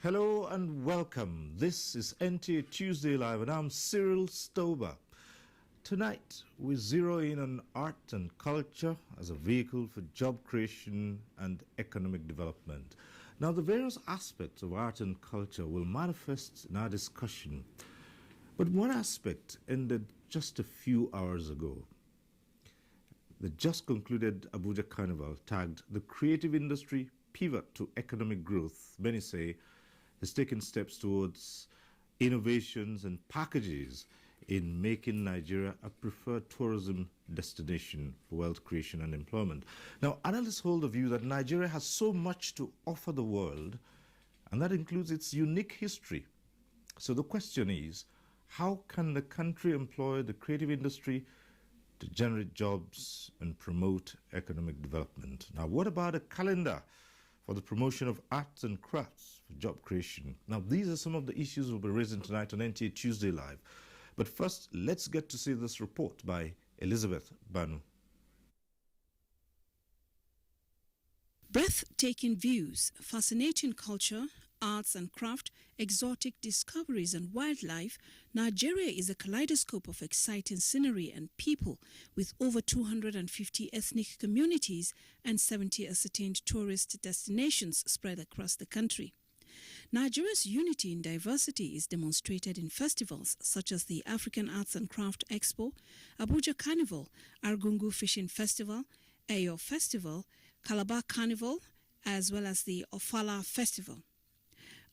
Hello and welcome. This is NTA Tuesday Live and I'm Cyril Stober. Tonight we zero in on art and culture as a vehicle for job creation and economic development. Now the various aspects of art and culture will manifest in our discussion, but one aspect ended just a few hours ago. The just concluded Abuja Carnival tagged the creative industry pivot to economic growth, many say, has taken steps towards innovations and packages in making Nigeria a preferred tourism destination for wealth creation and employment. Now, analysts hold the view that Nigeria has so much to offer the world, and that includes its unique history. So the question is, how can the country employ the creative industry to generate jobs and promote economic development? Now, what about a calendar for the promotion of arts and crafts for job creation? Now, these are some of the issues we'll be raising tonight on NTA Tuesday Live. But first, let's get to see this report by Elizabeth Banu. Breathtaking views, fascinating culture, arts and craft, exotic discoveries and wildlife, Nigeria is a kaleidoscope of exciting scenery and people, with over 250 ethnic communities and 70 ascertained tourist destinations spread across the country. Nigeria's unity in diversity is demonstrated in festivals such as the African Arts and Craft Expo, Abuja Carnival, Argungu Fishing Festival, Eyo Festival, Calabar Carnival, as well as the Ofala Festival.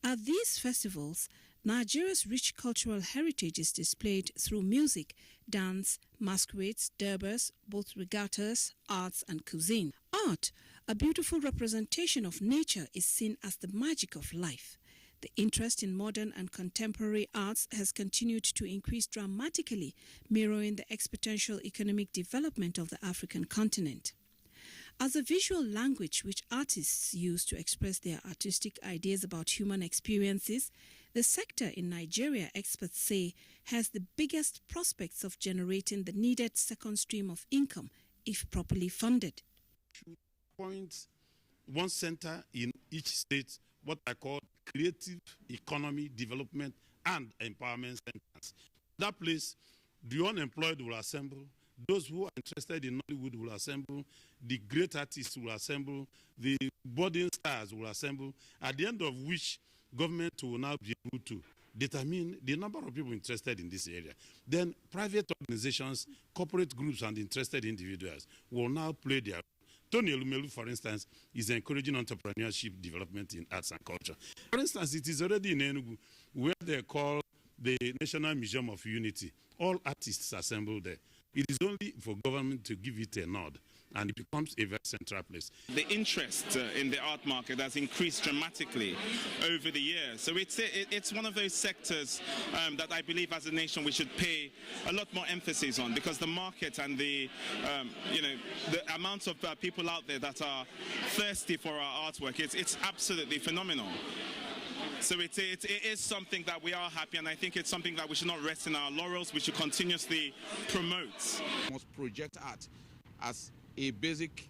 At these festivals, Nigeria's rich cultural heritage is displayed through music, dance, masquerades, durbars, both regattas, arts and cuisine. Art, a beautiful representation of nature, is seen as the magic of life. The interest in modern and contemporary arts has continued to increase dramatically, mirroring the exponential economic development of the African continent. As a visual language which artists use to express their artistic ideas about human experiences, the sector in Nigeria, experts say, has the biggest prospects of generating the needed second stream of income if properly funded. Point one center in each state, what I call creative economy development and empowerment centers. That place, the unemployed will assemble. Those who are interested in Nollywood will assemble, the great artists will assemble, the budding stars will assemble, at the end of which government will now be able to determine the number of people interested in this area. Then private organizations, corporate groups, and interested individuals will now play their role. Tony Elumelu, for instance, is encouraging entrepreneurship development in arts and culture. For instance, it is already in Enugu, where they call the National Museum of Unity. All artists assemble there. It is only for government to give it a nod, and it becomes a very central place. The interest in the art market has increased dramatically over the years. So it's one of those sectors that I believe as a nation we should pay a lot more emphasis on, because the market and the amount of people out there that are thirsty for our artwork, it's absolutely phenomenal. So it is something that we are happy, and I think it's something that we should not rest in our laurels. We should continuously promote. We must project art as a basic,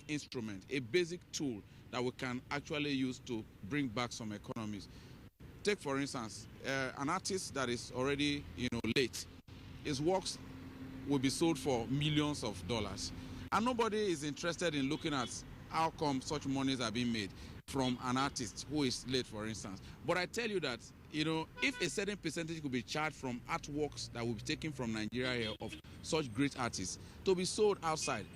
instrument, a basic tool that we can actually use to bring back some economies. Take, for instance, an artist that is already, late. His works will be sold for millions of dollars, and nobody is interested in looking at how come such monies are being made from an artist who is late, for instance. But I tell you that, if a certain percentage could be charged from artworks that will be taken from Nigeria here of such great artists to be sold outside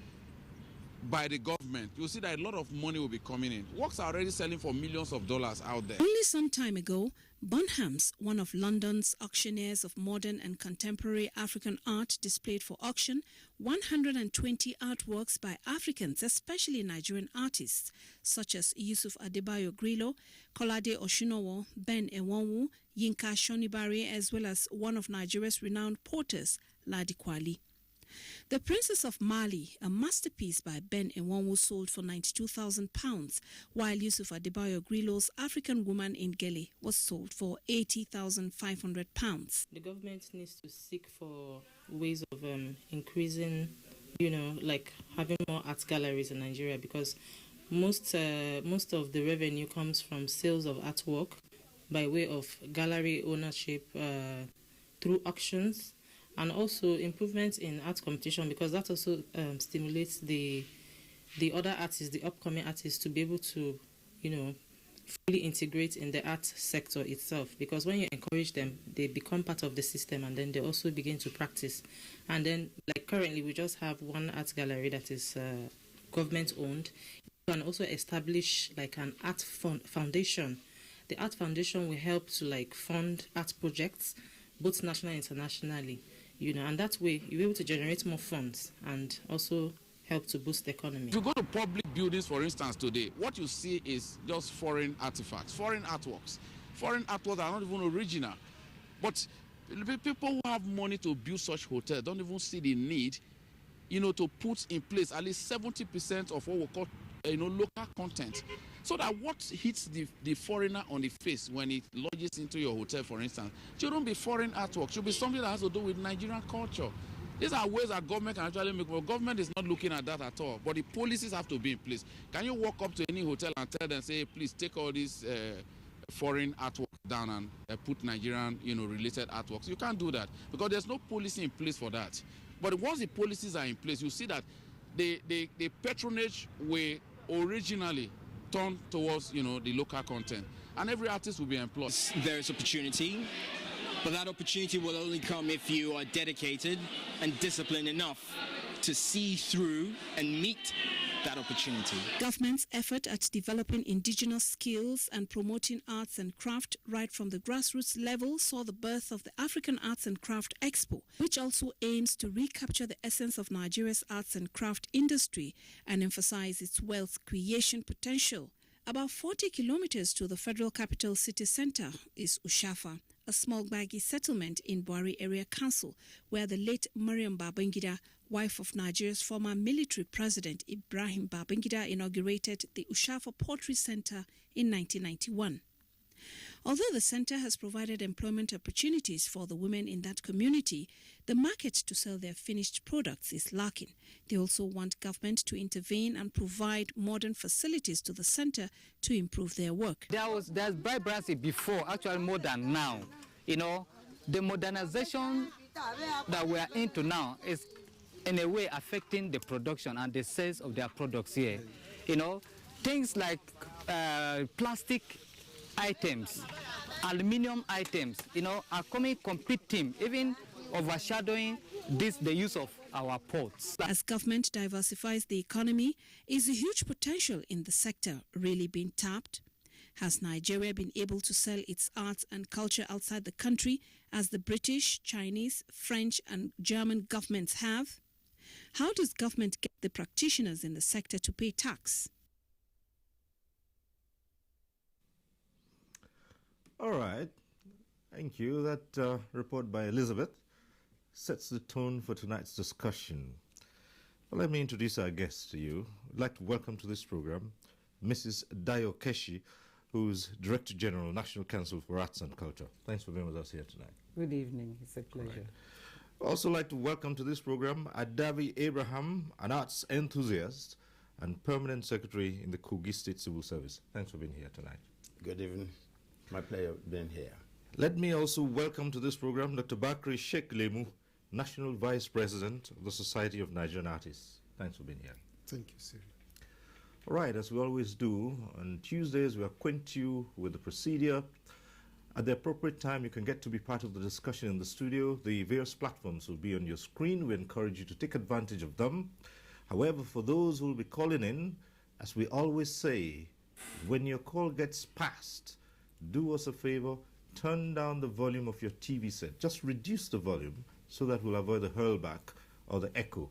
by the government, you'll see that a lot of money will be coming in. Works are already selling for millions of dollars out there. Only some time ago, Bonhams, one of London's auctioneers of modern and contemporary African art, displayed for auction 120 artworks by Africans, especially Nigerian artists, such as Yusuf Adebayo Grillo, Kolade Oshunowo, Ben Enwonwu, Yinka Shonibari, as well as one of Nigeria's renowned porters, Ladi Kwali. The Princess of Mali, a masterpiece by Ben Enwonwu, sold for £92,000, while Yusuf Adebayo Grillo's African Woman in Gele was sold for £80,500. The government needs to seek for ways of increasing, like having more art galleries in Nigeria, because most of the revenue comes from sales of artwork by way of gallery ownership through auctions, and also improvements in art competition, because that also stimulates the other artists, the upcoming artists, to be able to, fully integrate in the art sector itself. Because when you encourage them, they become part of the system, and then they also begin to practice. And then, like currently, we just have one art gallery that is government owned. You can also establish like an art foundation. The art foundation will help to fund art projects, both national and internationally, and that way you'll be able to generate more funds and also help to boost the economy. If you go to public buildings, for instance, today, what you see is just foreign artifacts, foreign artworks. Foreign artworks are not even original. But people who have money to build such hotels don't even see the need, to put in place at least 70% of what we call, local content. So that what hits the foreigner on the face when it lodges into your hotel, for instance, shouldn't be foreign artwork, should be something that has to do with Nigerian culture. These are ways that government can actually make. Well, government is not looking at that at all, but the policies have to be in place. Can you walk up to any hotel and tell them, say, please take all these foreign artwork down and put Nigerian, related artworks? You can't do that because there's no policy in place for that. But once the policies are in place, you see that the patronage will originally turn towards, the local content, and every artist will be employed. There is opportunity, but that opportunity will only come if you are dedicated and disciplined enough to see through and meet that opportunity. Government's effort at developing indigenous skills and promoting arts and craft right from the grassroots level saw the birth of the African Arts and Craft Expo, which also aims to recapture the essence of Nigeria's arts and craft industry and emphasize its wealth creation potential. About 40 kilometers to the Federal Capital City Center is Ushafa, a small Gbagi settlement in Buhari Area Council, where the late Mariam Babangida, wife of Nigeria's former military president Ibrahim Babangida, inaugurated the Ushafa Pottery Center in 1991. Although the center has provided employment opportunities for the women in that community, the market to sell their finished products is lacking. They also want government to intervene and provide modern facilities to the center to improve their work. There's vibrancy before, actually more than now. The modernization that we are into now is in a way affecting the production and the sales of their products here. Things like plastic items, aluminium items, are competing, even overshadowing the use of our ports. As government diversifies the economy, is the huge potential in the sector really being tapped? Has Nigeria been able to sell its arts and culture outside the country as the British, Chinese, French and German governments have? How does government get the practitioners in the sector to pay tax? All right. Thank you. That report by Elizabeth sets the tone for tonight's discussion. Well, let me introduce our guest to you. I'd like to welcome to this program Mrs. Dayo Keshi, who's Director General, National Council for Arts and Culture. Thanks for being with us here tonight. Good evening. It's a pleasure. Right. I'd also like to welcome to this program Adavi Abraham, an arts enthusiast and Permanent Secretary in the Kogi State Civil Service. Thanks for being here tonight. Good evening. My pleasure being here. Let me also welcome to this program Dr. Bakri Sheikh Lemu, National Vice President of the Society of Nigerian Artists. Thanks for being here. Thank you, sir. All right, as we always do, on Tuesdays we acquaint you with the procedure. At the appropriate time, you can get to be part of the discussion in the studio. The various platforms will be on your screen. We encourage you to take advantage of them. However, for those who will be calling in, as we always say, when your call gets passed, do us a favor, turn down the volume of your TV set. Just reduce the volume so that we'll avoid the hurlback or the echo.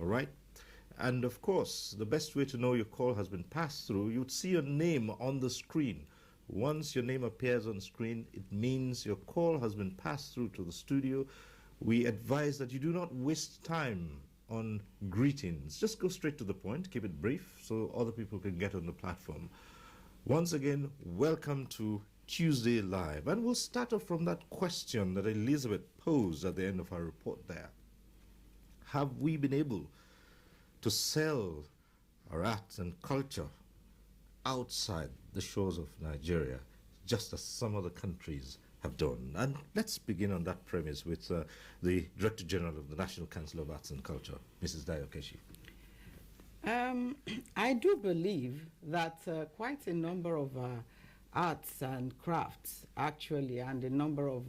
All right? And of course, the best way to know your call has been passed through, you'd see your name on the screen. Once your name appears on screen, it means your call has been passed through to the studio. We advise that you do not waste time on greetings. Just go straight to the point, keep it brief so other people can get on the platform. Once again, welcome to Tuesday Live. And we'll start off from that question that Elizabeth posed at the end of her report there. Have we been able to sell our arts and culture outside the shores of Nigeria, just as some other countries have done. And let's begin on that premise with the Director General of the National Council of Arts and Culture, Mrs. Dayo Keshi. I do believe that quite a number of arts and crafts actually, and a number of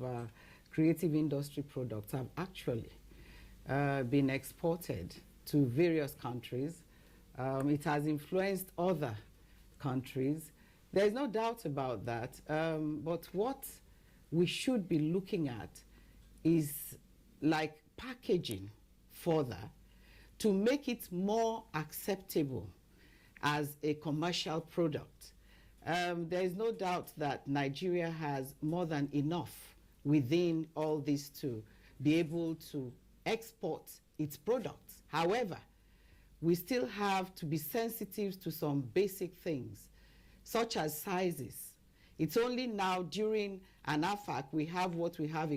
creative industry products have actually been exported to various countries. It has influenced other countries. There's no doubt about that. But what we should be looking at is like packaging further to make it more acceptable as a commercial product. There is no doubt that Nigeria has more than enough within all this to be able to export its products. However, we still have to be sensitive to some basic things, such as sizes. It's only now during an AFAC we have what we call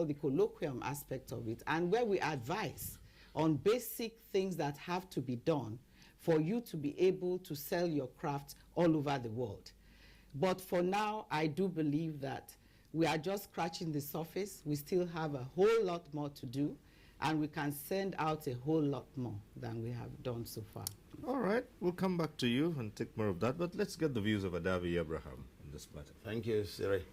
the colloquium aspect of it, and where we advise on basic things that have to be done for you to be able to sell your craft all over the world. But for now, I do believe that we are just scratching the surface. We still have a whole lot more to do, and we can send out a whole lot more than we have done so far. All right, we'll come back to you and take more of that, but let's get the views of Adavi Abraham on this matter. Thank you, Siri.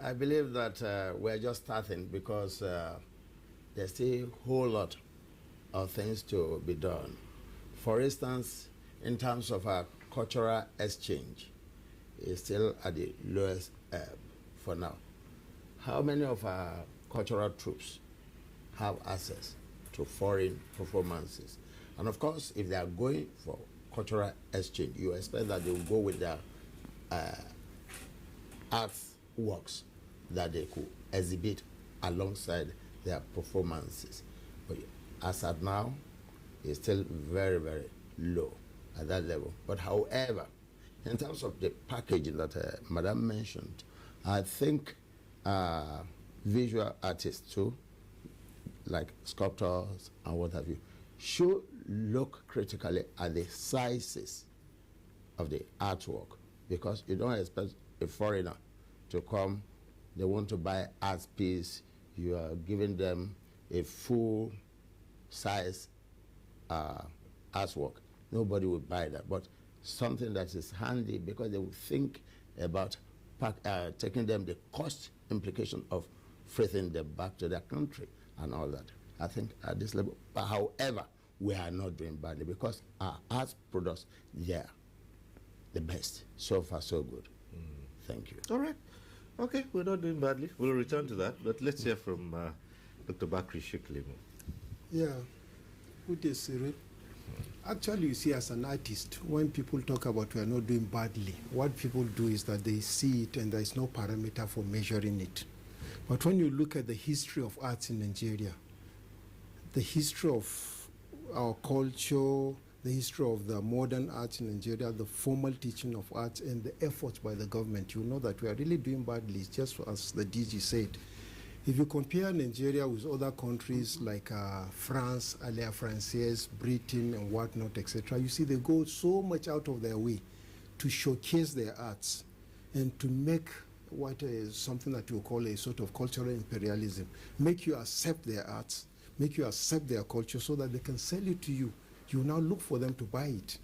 I believe that we're just starting because there's still a whole lot of things to be done. For instance, in terms of our cultural exchange, it's still at the lowest ebb for now. How many of our cultural troops have access to foreign performances? And of course, if they are going for cultural exchange, you expect that they will go with their artworks that they could exhibit alongside their performances. But as at now, it's still very, very low at that level. But however, in terms of the packaging that Madam mentioned, I think visual artists too, like sculptors and what have you, should look critically at the sizes of the artwork, because you don't expect a foreigner to come, they want to buy art piece, you are giving them a full size artwork. Nobody would buy that, but something that is handy, because they will think about taking them the cost implication of freighting them back to their country and all that. I think at this level, but however, we are not doing badly because our art products, they are the best. So far, so good. Thank you. All right. Okay, we're not doing badly. We'll return to that, but let's hear from Dr. Bakri Shiklimu. Yeah, good day, Cyril. Actually, you see, as an artist, when people talk about we are not doing badly, what people do is that they see it and there is no parameter for measuring it. But when you look at the history of arts in Nigeria, the history of our culture, the history of the modern arts in Nigeria, the formal teaching of arts, and the efforts by the government, you know that we are really doing badly. It's just as the DG said. If you compare Nigeria with other countries like France, Alliance Française, Britain, and whatnot, etc., you see they go so much out of their way to showcase their arts and to make what is something that you call a sort of cultural imperialism, make you accept their arts, make you accept their culture so that they can sell it to you. You now look for them to buy it.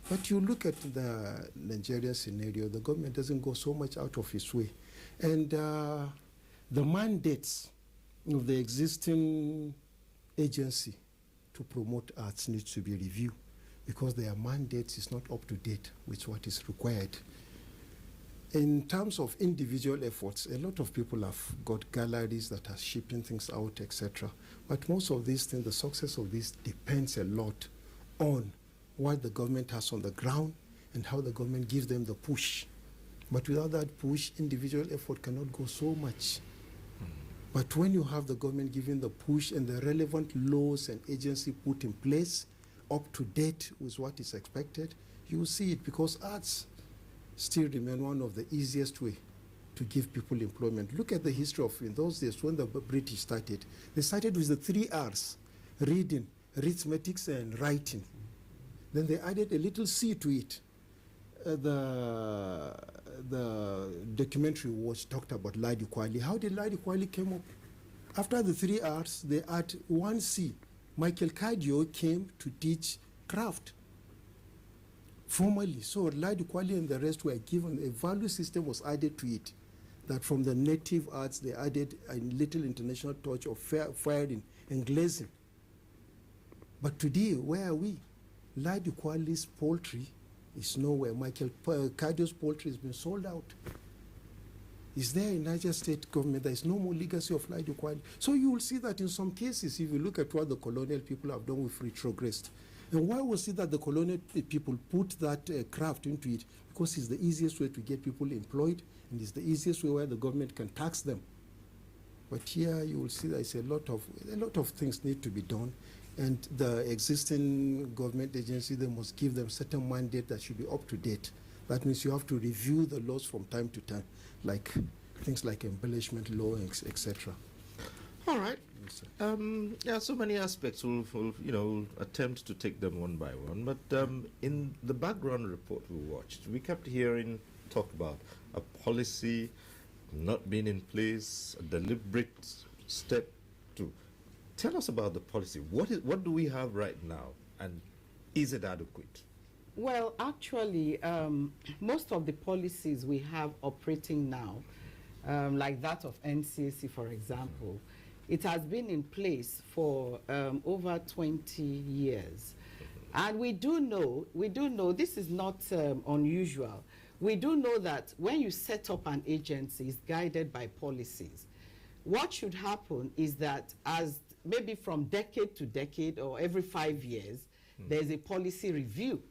But you look at the Nigeria scenario, the government doesn't go so much out of its way. And the mandates of the existing agency to promote arts needs to be reviewed, because their mandates is not up to date with what is required. In terms of individual efforts, a lot of people have got galleries that are shipping things out, etc. But most of these things, the success of this depends a lot on what the government has on the ground and how the government gives them the push. But without that push, individual effort cannot go so much. But when you have the government giving the push and the relevant laws and agency put in place, up to date with what is expected, you will see it, because arts still remain one of the easiest way to give people employment. Look at the history of, in those days when the British started, they started with the 3 R's, reading, arithmetic, and writing. Then they added a little C to it. The documentary was talked about Ladi Kwali. How did Ladi Kwali came up? After the 3 R's, they add 1 C. Michael Cardio came to teach craft formally. So Ladi Kwali and the rest were given, a value system was added to it. That from the native arts, they added a little international touch of firing and glazing. But today, where are we? Ladi Kwali's poultry is nowhere. Michael Cardio's poultry has been sold out. Is there in Niger State government? There is no more legacy of Ladi Kwali. So you will see that in some cases, if you look at what the colonial people have done with retrogressed, and why was it that the colonial people put that craft into it? Because it's the easiest way to get people employed, and it's the easiest way where the government can tax them. But here you will see there's a lot of things need to be done, and the existing government agency, they must give them certain mandate that should be up to date. That means you have to review the laws from time to time, like things like embellishment law, etc. All right. Yeah, so many aspects. We'll attempt to take them one by one. But in the background report we watched, we kept hearing talk about a policy not being in place, a deliberate step to tell us about the policy. What do we have right now, and is it adequate? Well, actually, most of the policies we have operating now, like that of NCAC, for example, it has been in place for over 20 years. And we do know, this is not unusual. We do know that when you set up an agency, it's guided by policies. What should happen is that as maybe from decade to decade or every 5 years, there's a policy review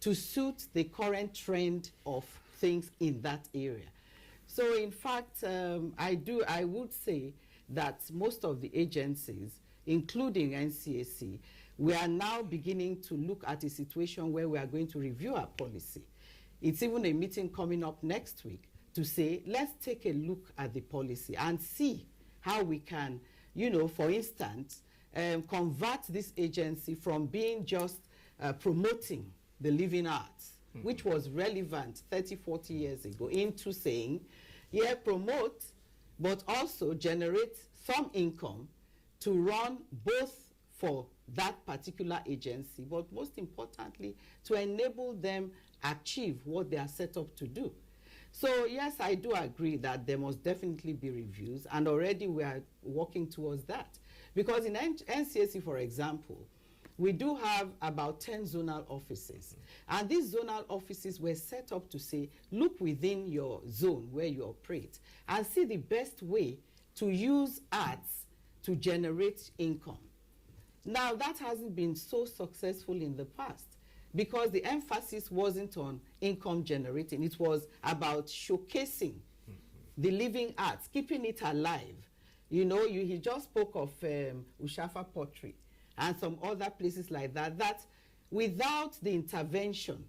to suit the current trend of things in that area. So in fact, I would say that most of the agencies, including NCAC, we are now beginning to look at a situation where we are going to review our policy. It's even a meeting coming up next week to say, let's take a look at the policy and see how we can, for instance, convert this agency from being just promoting the living arts, which was relevant 30, 40 years ago, into saying, yeah, promote, but also generate some income to run both for that particular agency, but most importantly, to enable them achieve what they are set up to do. So yes, I do agree that there must definitely be reviews, and already we are working towards that. Because in NCAC, for example, we do have about 10 zonal offices. And these zonal offices were set up to say, look within your zone where you operate and see the best way to use arts to generate income. Now, that hasn't been so successful in the past because the emphasis wasn't on income generating. It was about showcasing the living arts, keeping it alive. He just spoke of Ushafa pottery and some other places like that, that without the intervention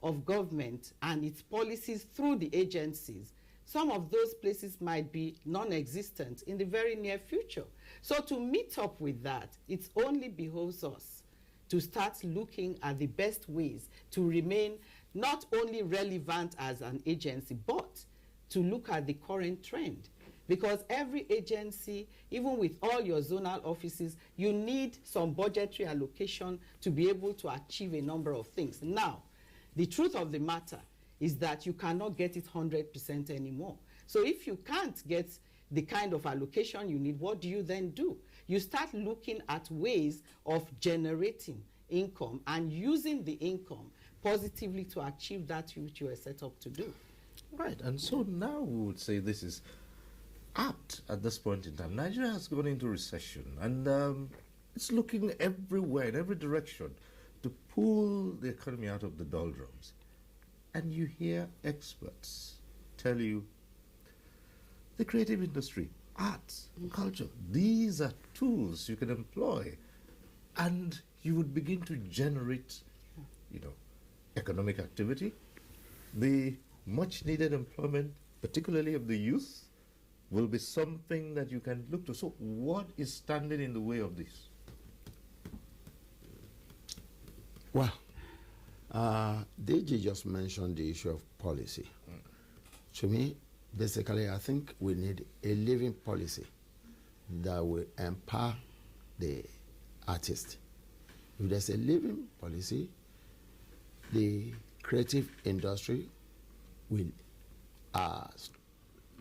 of government and its policies through the agencies, some of those places might be non-existent in the very near future. So to meet up with that, it only behoves us to start looking at the best ways to remain not only relevant as an agency, but to look at the current trend. Because every agency, even with all your zonal offices, you need some budgetary allocation to be able to achieve a number of things. Now, the truth of the matter is that you cannot get it 100% anymore. So if you can't get the kind of allocation you need, what do you then do? You start looking at ways of generating income and using the income positively to achieve that which you are set up to do. Right, and so now we would say this is apt at this point in time. Nigeria has gone into recession, and it's looking everywhere, in every direction, to pull the economy out of the doldrums. And you hear experts tell you the creative industry, arts, culture, these are tools you can employ, and you would begin to generate, economic activity, the much needed employment, particularly of the youth, will be something that you can look to. So what is standing in the way of this? Well, DG just mentioned the issue of policy. To me, basically, I think we need a living policy that will empower the artist. If there's a living policy, the creative industry will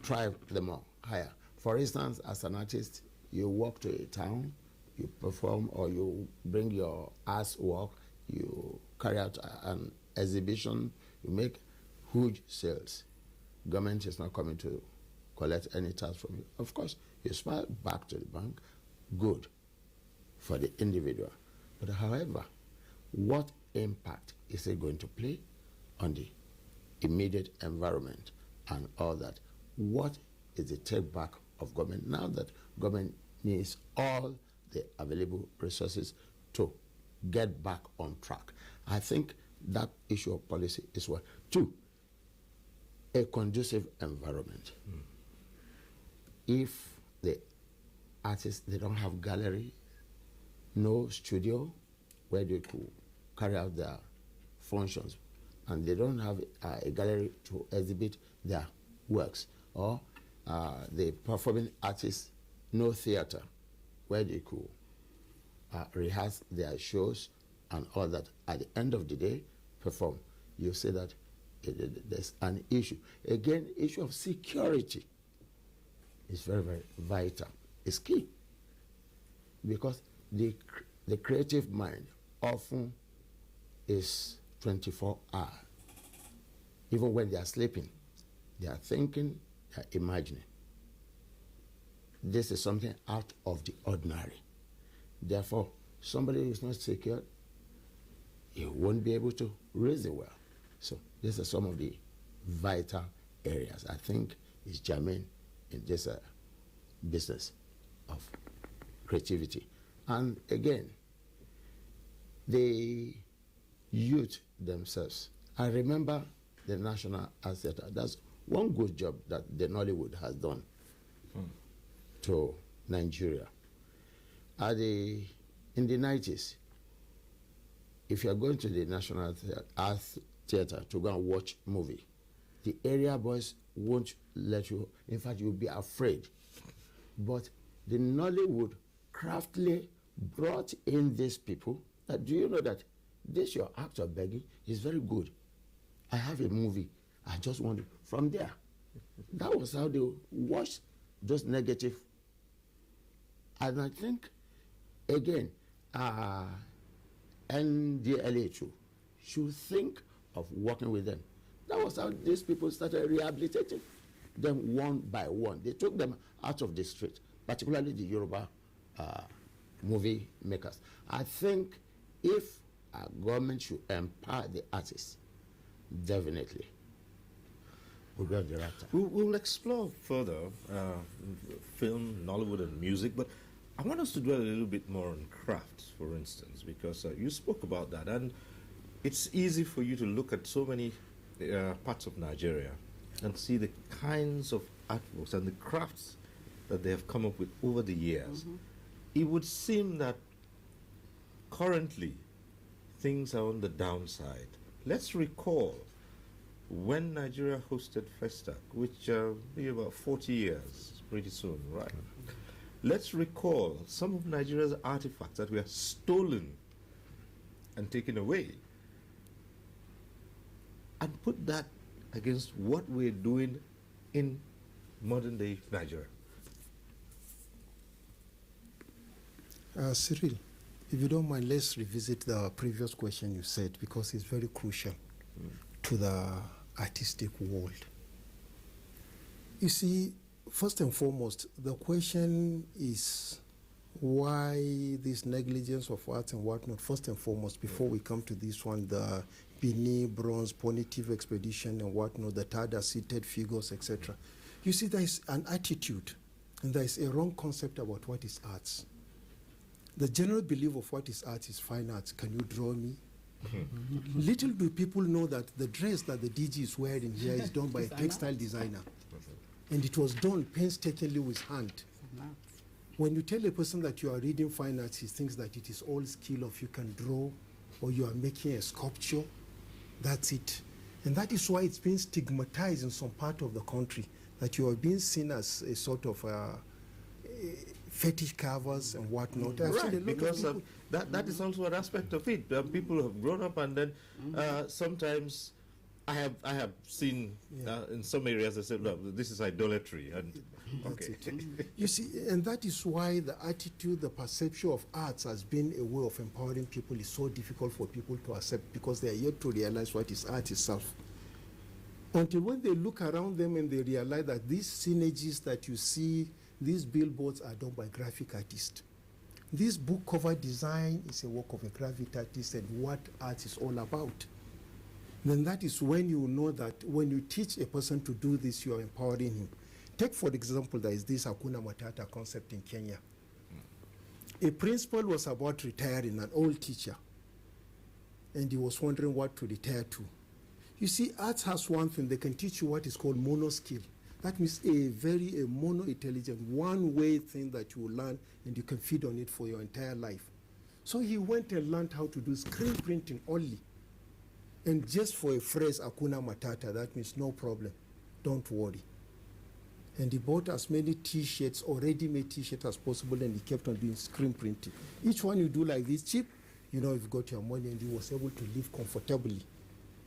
thrive the more higher. For instance, as an artist, you walk to a town, you perform, or you bring your art's work, you carry out an exhibition, you make huge sales. Government is not coming to collect any tax from you. Of course, you smile back to the bank, good for the individual. But however, what impact is it going to play on the immediate environment and all that? What is the take back of government now that government needs all the available resources to get back on track? I think that issue of policy is one. Two, a conducive environment. If the artists, they don't have gallery, no studio where they could carry out their functions, and they don't have a gallery to exhibit their works, or the performing artists, no theater where they could rehearse their shows and all that, at the end of the day, perform. You say that there's an issue. Again, issue of security is very, very vital. It's key. Because the creative mind often is 24 hours. Even when they are sleeping, they are thinking, they are imagining. This is something out of the ordinary. Therefore, somebody who is not secure, he won't be able to reason well. So these are some of the vital areas I think is germane in this business of creativity. And again, the youth themselves. I remember the National Art Theatre. That's one good job that the Nollywood has done to Nigeria. In the 90s, if you're going to the National Art Theatre to go and watch a movie, the area boys won't let you. In fact, you'll be afraid. But the Nollywood craftily brought in these people. Do you know that this your actor begging is very good? I have a movie. I just want it. From there, that was how they watched those negative. And I think, again, NDLA too should think of working with them. That was how these people started rehabilitating them one by one. They took them out of the street, particularly the Yoruba movie makers. I think if our government should empower the artists, definitely we'll get the right time. We'll explore further film, Nollywood, and music, but I want us to dwell a little bit more on crafts, for instance, because you spoke about that, and it's easy for you to look at so many parts of Nigeria and see the kinds of artworks and the crafts that they have come up with over the years. It would seem that currently things are on the downside. Let's recall when Nigeria hosted Festac, which be about 40 years, pretty soon, right? Let's recall some of Nigeria's artifacts that were stolen and taken away, and put that against what we're doing in modern day Nigeria. Cyril, if you don't mind, let's revisit the previous question you said, because it's very crucial to the artistic world. You see, first and foremost, the question is why this negligence of art and whatnot. First and foremost, before we come to this one, the Bini, Bronze, Punitive Expedition and whatnot, the Tada seated figures, etc. You see, there is an attitude and there is a wrong concept about what is arts. The general belief of what is art is fine arts. Can you draw me? Little do people know that the dress that the DG is wearing here is done by a textile designer. And it was done painstakingly with hand. When you tell a person that you are reading fine arts, he thinks that it is all skill of you can draw, or you are making a sculpture, That's it. And that is why it's been stigmatized in some part of the country, that you are being seen as a sort of fetish carvers and whatnot. Right, because that is also an aspect of it. People have grown up, and then sometimes I have seen in some areas they say, "No, this is idolatry," and okay. You see, and that is why the attitude, the perception of arts as being a way of empowering people is so difficult for people to accept, because they are yet to realize what is art itself. Until when they look around them and they realize that these synergies that you see, these billboards are done by graphic artists. This book cover design is a work of a graphic artist, and what art is all about. Then that is when you know that when you teach a person to do this, you are empowering him. Take, for example, there is this Hakuna Matata concept in Kenya. A principal was about to retiring, an old teacher, and he was wondering what to retire to. You see, arts has one thing, they can teach you what is called mono skill. That means a mono intelligent, one-way thing that you learn and you can feed on it for your entire life. So he went and learned how to do screen printing only. And just for a phrase, Hakuna Matata, that means no problem, don't worry. And he bought as many T-shirts, or ready-made T-shirts as possible, and he kept on doing screen printing. Each one you do like this, cheap, you know, you've got your money, and he was able to live comfortably.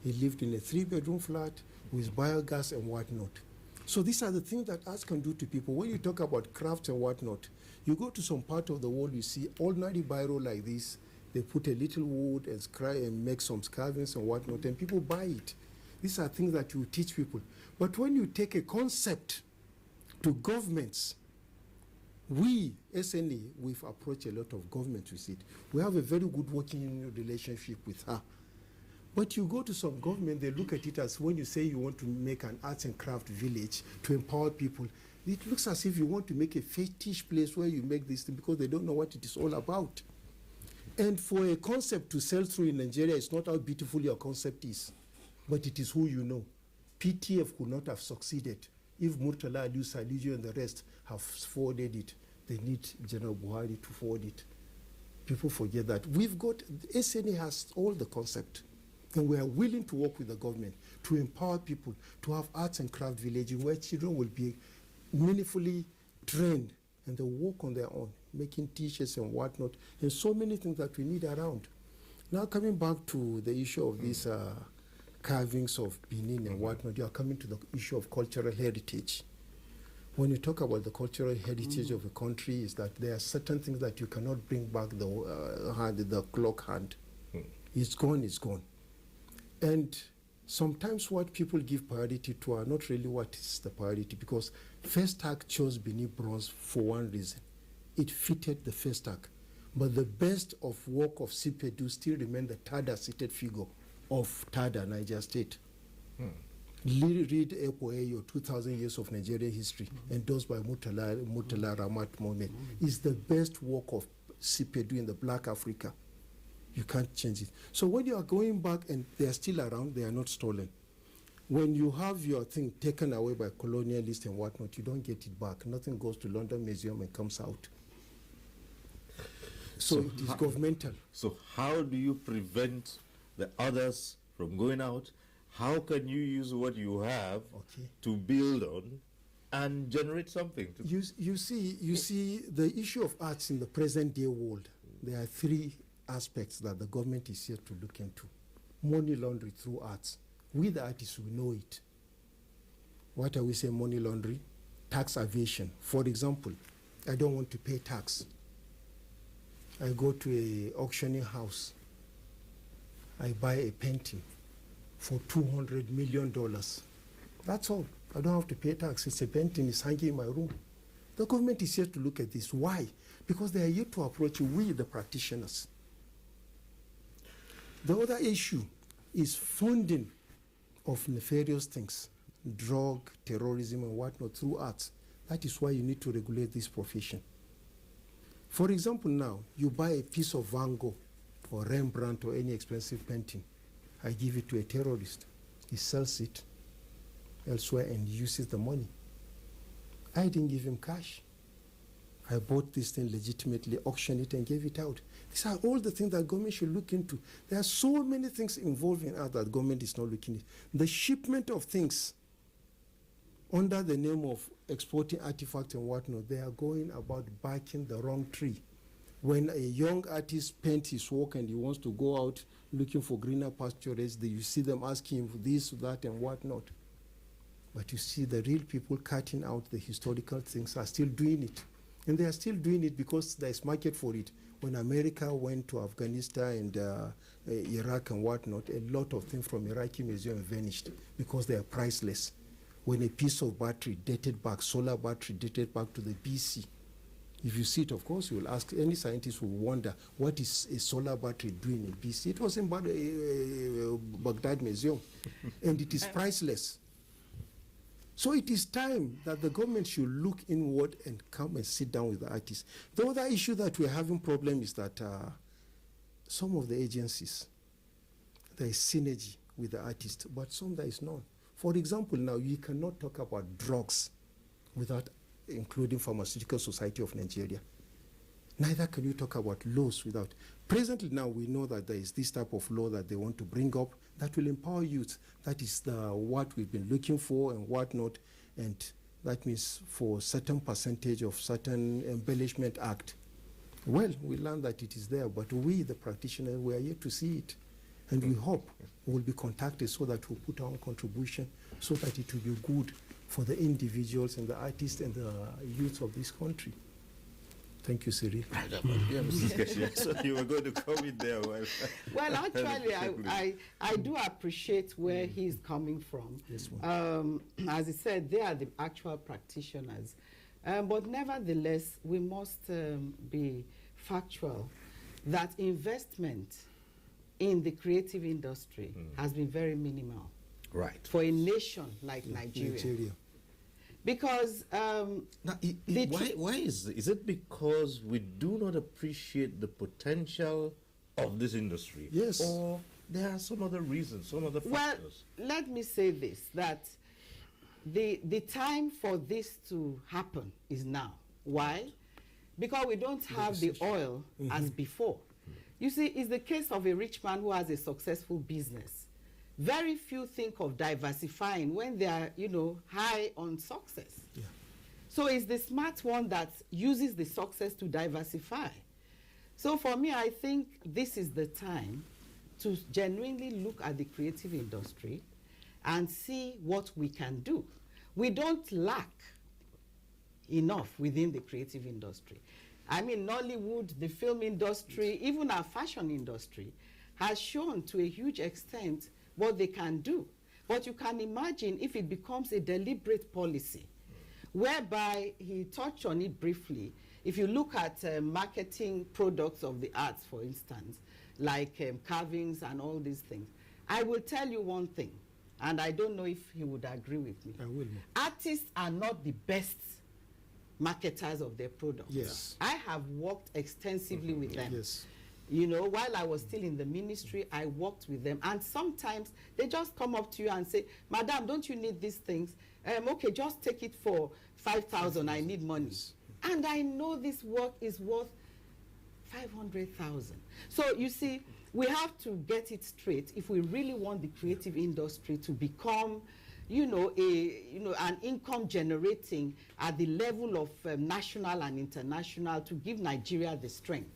He lived in a 3-bedroom flat with biogas and whatnot. So these are the things that arts can do to people. When you talk about crafts and whatnot, you go to some part of the world, you see ordinary biro like this, they put a little wood and make some carvings and whatnot, and people buy it. These are things that you teach people. But when you take a concept to governments, we, SNA, we've approached a lot of governments with it. We have a very good working relationship with her. But you go to some government, they look at it as when you say you want to make an arts and craft village to empower people, it looks as if you want to make a fetish place where you make this thing, because they don't know what it is all about. And for a concept to sell through in Nigeria, it's not how beautiful your concept is, but it is who you know. PTF could not have succeeded if Murtala Aliyu Salijo and the rest have forwarded it. They need General Buhari to forward it. People forget that. We've got, SNA has all the concept. And we are willing to work with the government to empower people to have arts and craft villages where children will be meaningfully trained and they work on their own, making T-shirts and whatnot, and so many things that we need around. Now coming back to the issue of these carvings of Benin and whatnot, you are coming to the issue of cultural heritage. When you talk about the cultural heritage of a country, is that there are certain things that you cannot bring back the clock hand. It's gone, it's gone. And sometimes what people give priority to are not really what is the priority, because Festac chose Benin bronze for one reason. It fitted the Festac. But the best of work of Sipedu still remain the Tada seated figure of Tada, Niger State. Read Epoeyo, 2,000 Years of Nigerian History, endorsed by Murtala Ramat Mohamed, is the best work of Sipedu in the Black Africa. You can't change it. So when you are going back and they are still around, they are not stolen. When you have your thing taken away by colonialists and whatnot, you don't get it back. Nothing goes to London Museum and comes out. So it is governmental. So how do you prevent the others from going out? How can you use what you have to build on and generate something? You see, the issue of arts in the present day world, there are 3 aspects that the government is here to look into. Money laundering through arts. We the artists, we know it. What are we saying money laundering? Tax evasion. For example, I don't want to pay tax. I go to an auctioning house. I buy a painting for $200 million. That's all. I don't have to pay tax. It's a painting, it's hanging in my room. The government is here to look at this. Why? Because they are here to approach we, the practitioners. The other issue is funding of nefarious things, drug, terrorism, and whatnot through arts. That is why you need to regulate this profession. For example, now, you buy a piece of Van Gogh or Rembrandt or any expensive painting. I give it to a terrorist. He sells it elsewhere and uses the money. I didn't give him cash. I bought this thing legitimately, auctioned it, and gave it out. These are all the things that government should look into. There are so many things involved in art that government is not looking at. The shipment of things under the name of exporting artifacts and whatnot, they are going about barking the wrong tree. When a young artist paints his work and he wants to go out looking for greener pastures, you see them asking him for this, that, and whatnot. But you see the real people cutting out the historical things are still doing it. And they are still doing it because there is market for it. When America went to Afghanistan and Iraq and whatnot, a lot of things from Iraqi museum vanished because they are priceless. When a piece of battery dated back, solar battery dated back to the BC, if you see it, of course, you will ask, any scientist will wonder, what is a solar battery doing in BC? It was in Baghdad Museum, and it is priceless. So it is time that the government should look inward and come and sit down with the artists. The other issue that we're having problem is that some of the agencies, there is synergy with the artists, but some there is none. For example, now you cannot talk about drugs without including Pharmaceutical Society of Nigeria. Neither can you talk about laws without. Presently now we know that there is this type of law that they want to bring up that will empower youth. That is what we've been looking for and whatnot. And that means for certain percentage of certain embellishment act. Well, we learned that it is there, but we, the practitioners, we are yet to see it. And we hope we'll be contacted so that we'll put our own contribution so that it will be good for the individuals and the artists and the youth of this country. Thank you, Cyril. Yeah, Mrs. Keshia, so you were going to come in there. Well, actually, I do appreciate where he's coming from. Yes, as he said, they are the actual practitioners. But nevertheless, we must be factual that investment in the creative industry has been very minimal. Right. For a nation like Nigeria. Because now, why is it because we do not appreciate the potential of this industry? Yes. Or there are some other reasons, some other factors? Well, let me say this, that the time for this to happen is now. Why? Because we don't have the oil as before. You see, it's the case of a rich man who has a successful business. Very few think of diversifying when they are, high on success. Yeah. So it's the smart one that uses the success to diversify. So for me, I think this is the time to genuinely look at the creative industry and see what we can do. We don't lack enough within the creative industry. I mean, Nollywood, the film industry, even our fashion industry has shown to a huge extent what they can do. But you can imagine if it becomes a deliberate policy, whereby he touched on it briefly. If you look at marketing products of the arts, for instance, like carvings and all these things, I will tell you one thing, and I don't know if he would agree with me. I will. Artists are not the best marketers of their products. Yes. I have worked extensively with them. Yes. While I was still in the ministry, I worked with them. And sometimes they just come up to you and say, Madam, don't you need these things? Okay, just take it for 5,000. I need money. Yes. And I know this work is worth 500,000. So you see, we have to get it straight if we really want the creative industry to become, an income generating at the level of national and international, to give Nigeria the strength.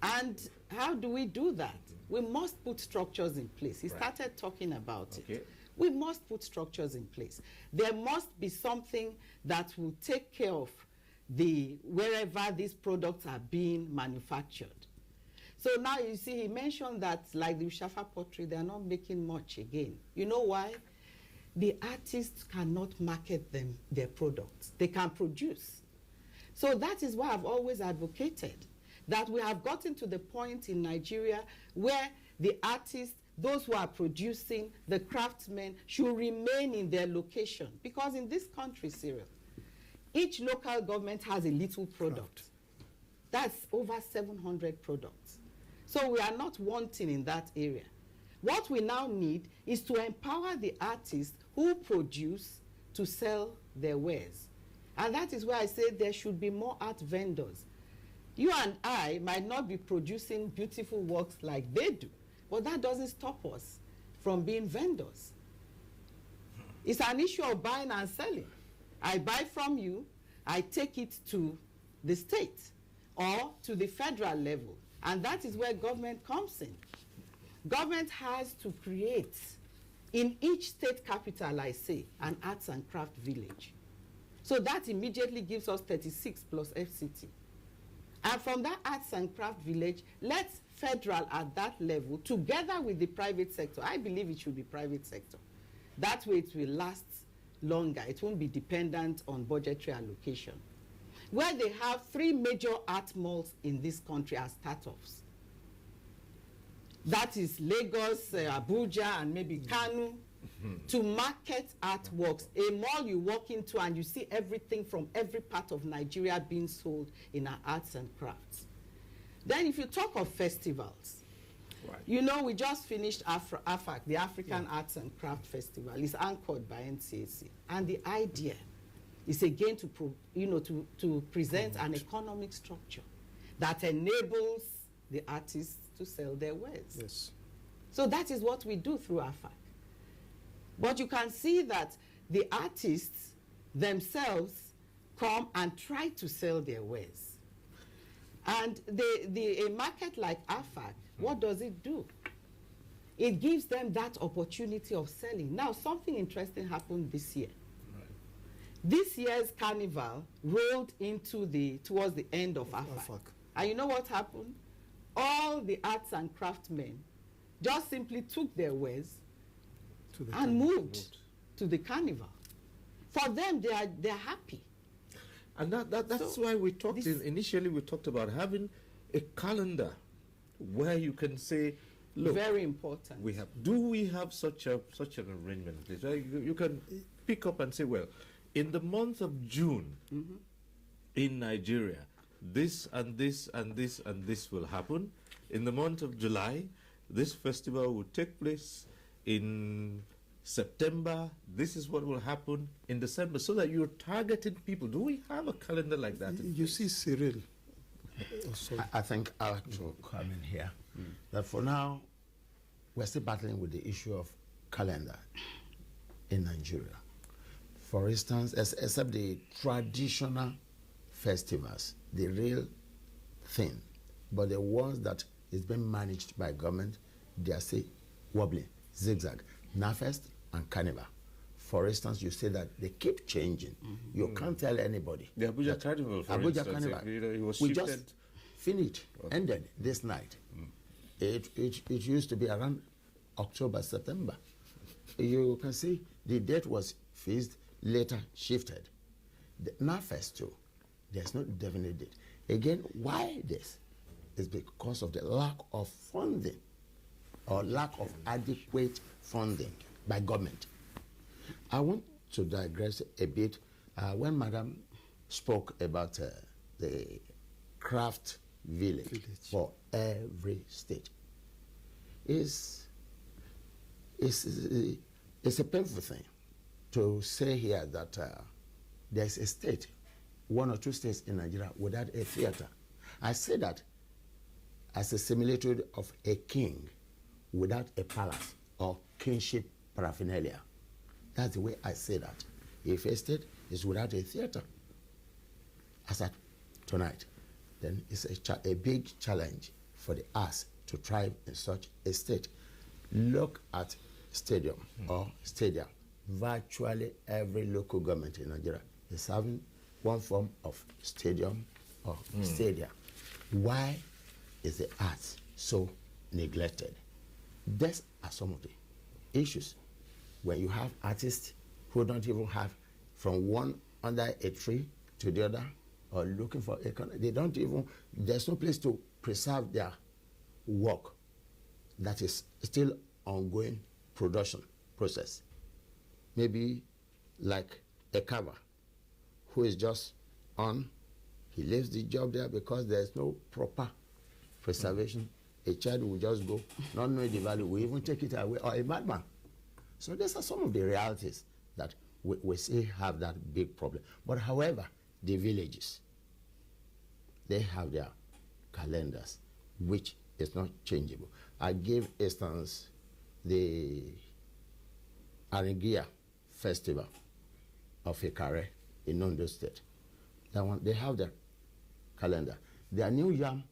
And how do we do that? We must put structures in place. He started talking about it. We must put structures in place. There must be something that will take care of wherever these products are being manufactured. So now you see, he mentioned that like the Ushafa pottery, they are not making much again. You know why? The artists cannot market their products. They can produce. So that is why I've always advocated that we have gotten to the point in Nigeria where the artists, those who are producing, the craftsmen, should remain in their location. Because in this country, Cyril, each local government has a little product. That's over 700 products. So we are not wanting in that area. What we now need is to empower the artists who produce to sell their wares. And that is why I say there should be more art vendors. You and I might not be producing beautiful works like they do, but that doesn't stop us from being vendors. It's an issue of buying and selling. I buy from you, I take it to the state or to the federal level, and that is where government comes in. Government has to create, in each state capital, I say, an arts and craft village. So that immediately gives us 36 plus FCT. And from that arts and craft village, let's federal at that level, together with the private sector. I believe it should be private sector. That way it will last longer. It won't be dependent on budgetary allocation. Where they have 3 major art malls in this country as startups. That is Lagos, Abuja, and maybe Kanu, to market artworks. A mall you walk into and you see everything from every part of Nigeria being sold in our arts and crafts. Then if you talk of festivals, right. You know, we just finished AFAC, the African Arts and Craft Festival. It's anchored by NCAC. And the idea is again to present an economic structure that enables the artists to sell their wares. Yes. So that is what we do through AFAC. But you can see that the artists themselves come and try to sell their wares. And a market like AFAC, what does it do? It gives them that opportunity of selling. Now, something interesting happened this year. Right. This year's carnival rolled into towards the end of AFAC. And you know what happened? All the arts and craftsmen just simply took their wares and moved to the carnival. For them, they're happy. And that's why we talked initially. We talked about having a calendar where you can say, look, very important. Do we have such an arrangement? You can pick up and say, well, in the month of June, in Nigeria, this and this and this and this will happen. In the month of July, this festival will take place. In September, this is what will happen in December, so that you're targeting people. Do we have a calendar like that? You see, Cyril. I think I'll have to come in here. That for now, we're still battling with the issue of calendar in Nigeria. For instance, except the traditional festivals, the real thing, but the ones that is being managed by government, they are still wobbling, zigzag. NAFEST and Carnival. For instance, you say that they keep changing. You can't tell anybody. The Abuja Carnival, for Abuja instance, Carnival. It was we shifted. Just finished, ended this night. It used to be around October, September. You can see the date was fixed, later shifted. The NAFEST too, there's no definite date. Again, why this? Is because of the lack of funding or lack of adequate funding by government. I want to digress a bit. When Madam spoke about the craft village for every state, it's a painful thing to say here that there's a state, 1 or 2 states in Nigeria without a theater. I say that as a similitude of a king without a palace or kingship paraphernalia. That's the way I say that. If a state is without a theater, as at tonight, then it's a big challenge for the arts to thrive in such a state. Look at stadium or stadium. Virtually every local government in Nigeria is having one form of stadium or stadia. Why is the arts so neglected? These are some of the issues. When you have artists who don't even have from one under a tree to the other or looking for they don't even, there's no place to preserve their work. That is still ongoing production process. Maybe like a carver who is just on, he leaves the job there because there's no proper preservation. A child will just go, not knowing the value, will even take it away, or a madman. So these are some of the realities that we still have that big problem. But however, the villages, they have their calendars, which is not changeable. I gave instance the Aringia Festival of Ikare in Ondo State. That one, they have their calendar. Their New Yam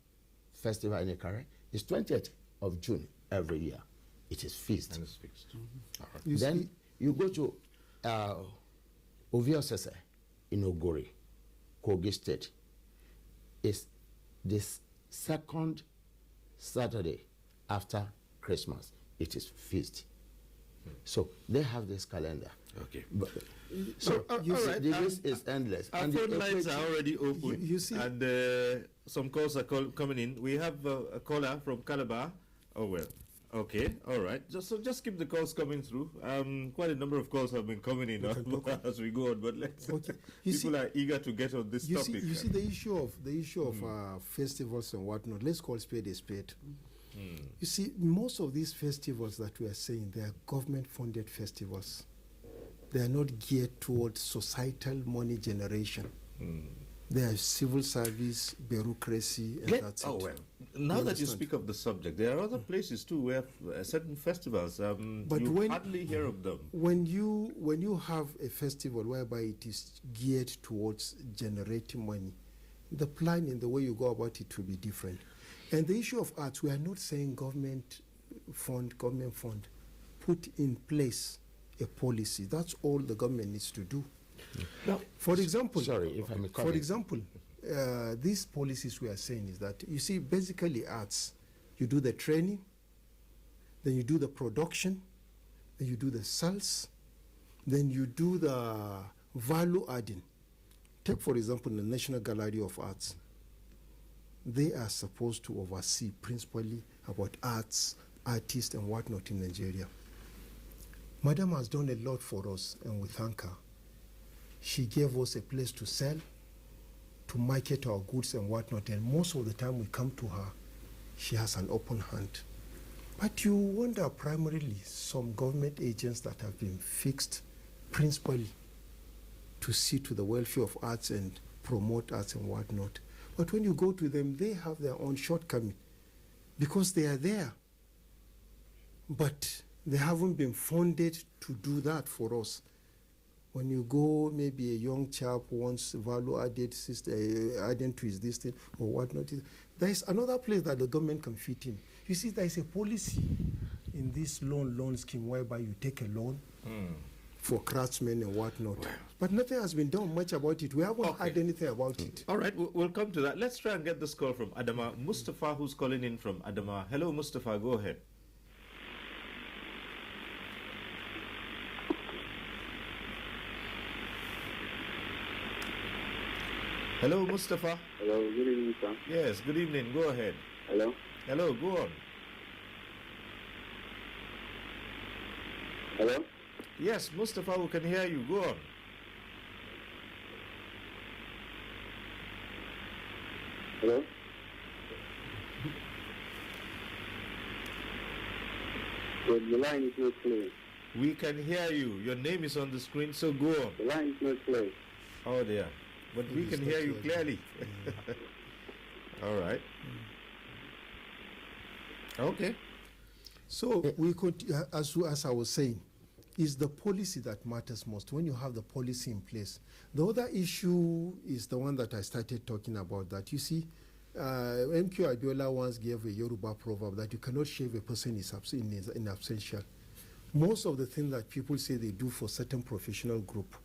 Festival in Ikare is 20th of June every year. It is feast. And it's fixed. Then you go to Oviosese in Ogori, Kogi State. It's this second Saturday after Christmas. It is feast. So they have this calendar. Okay. But, so all right. the list is endless. Our And phone lines are already open. You see, and some calls are coming in. We have a caller from Calabar. Oh well. Okay. All right. Just keep the calls coming through. Quite a number of calls have been coming in as we go on. But let's. Okay. People are eager to get on this topic. You see the issue of festivals and whatnot. Let's call spade a spade. You see, most of these festivals that we are saying, they are government-funded festivals. They are not geared towards societal money generation. They are civil service, bureaucracy, and that's it. Oh, well. Now that you speak of the subject, there are other places too where certain festivals, but you hardly hear of them. When you have a festival whereby it is geared towards generating money, the plan and the way you go about it will be different. And the issue of arts, we are not saying government fund. Put in place a policy. That's all the government needs to do. Now, for example, these policies we are saying is that, you see, basically arts, you do the training, then you do the production, then you do the sales, then you do the value adding. Take, for example, the National Gallery of Arts. They are supposed to oversee principally about arts, artists, and whatnot in Nigeria. Madam has done a lot for us, and we thank her. She gave us a place to sell, to market our goods and whatnot, and most of the time we come to her, she has an open hand. But you wonder primarily some government agents that have been fixed principally to see to the welfare of arts and promote arts and whatnot. But when you go to them, they have their own shortcoming because they are there. But they haven't been funded to do that for us. When you go, maybe a young chap wants value added adding to his distance or whatnot, there is another place that the government can fit in. You see, there is a policy in this loan scheme whereby you take a loan for craftsmen and whatnot. Wow. But nothing has been done much about it. We haven't heard anything about it. All right, we'll come to that. Let's try and get this call from Adama. Mustafa, who's calling in from Adama. Hello, Mustafa, go ahead. Hello, Mustafa. Hello, good evening, sir. Yes, good evening. Go ahead. Hello. Hello, go on. Hello. Yes, Mustafa, we can hear you. Go on. Hello. The line is not clear. We can hear you. Your name is on the screen, so go on. The line is not clear. Oh dear. But we can hear you clearly. All right. Okay. So we could, as I was saying, is the policy that matters most when you have the policy in place. The other issue is the one that I started talking about, that you see, MQ Abiola once gave a Yoruba proverb that you cannot shave a person in absentia. Most of the things that people say they do for certain professional group,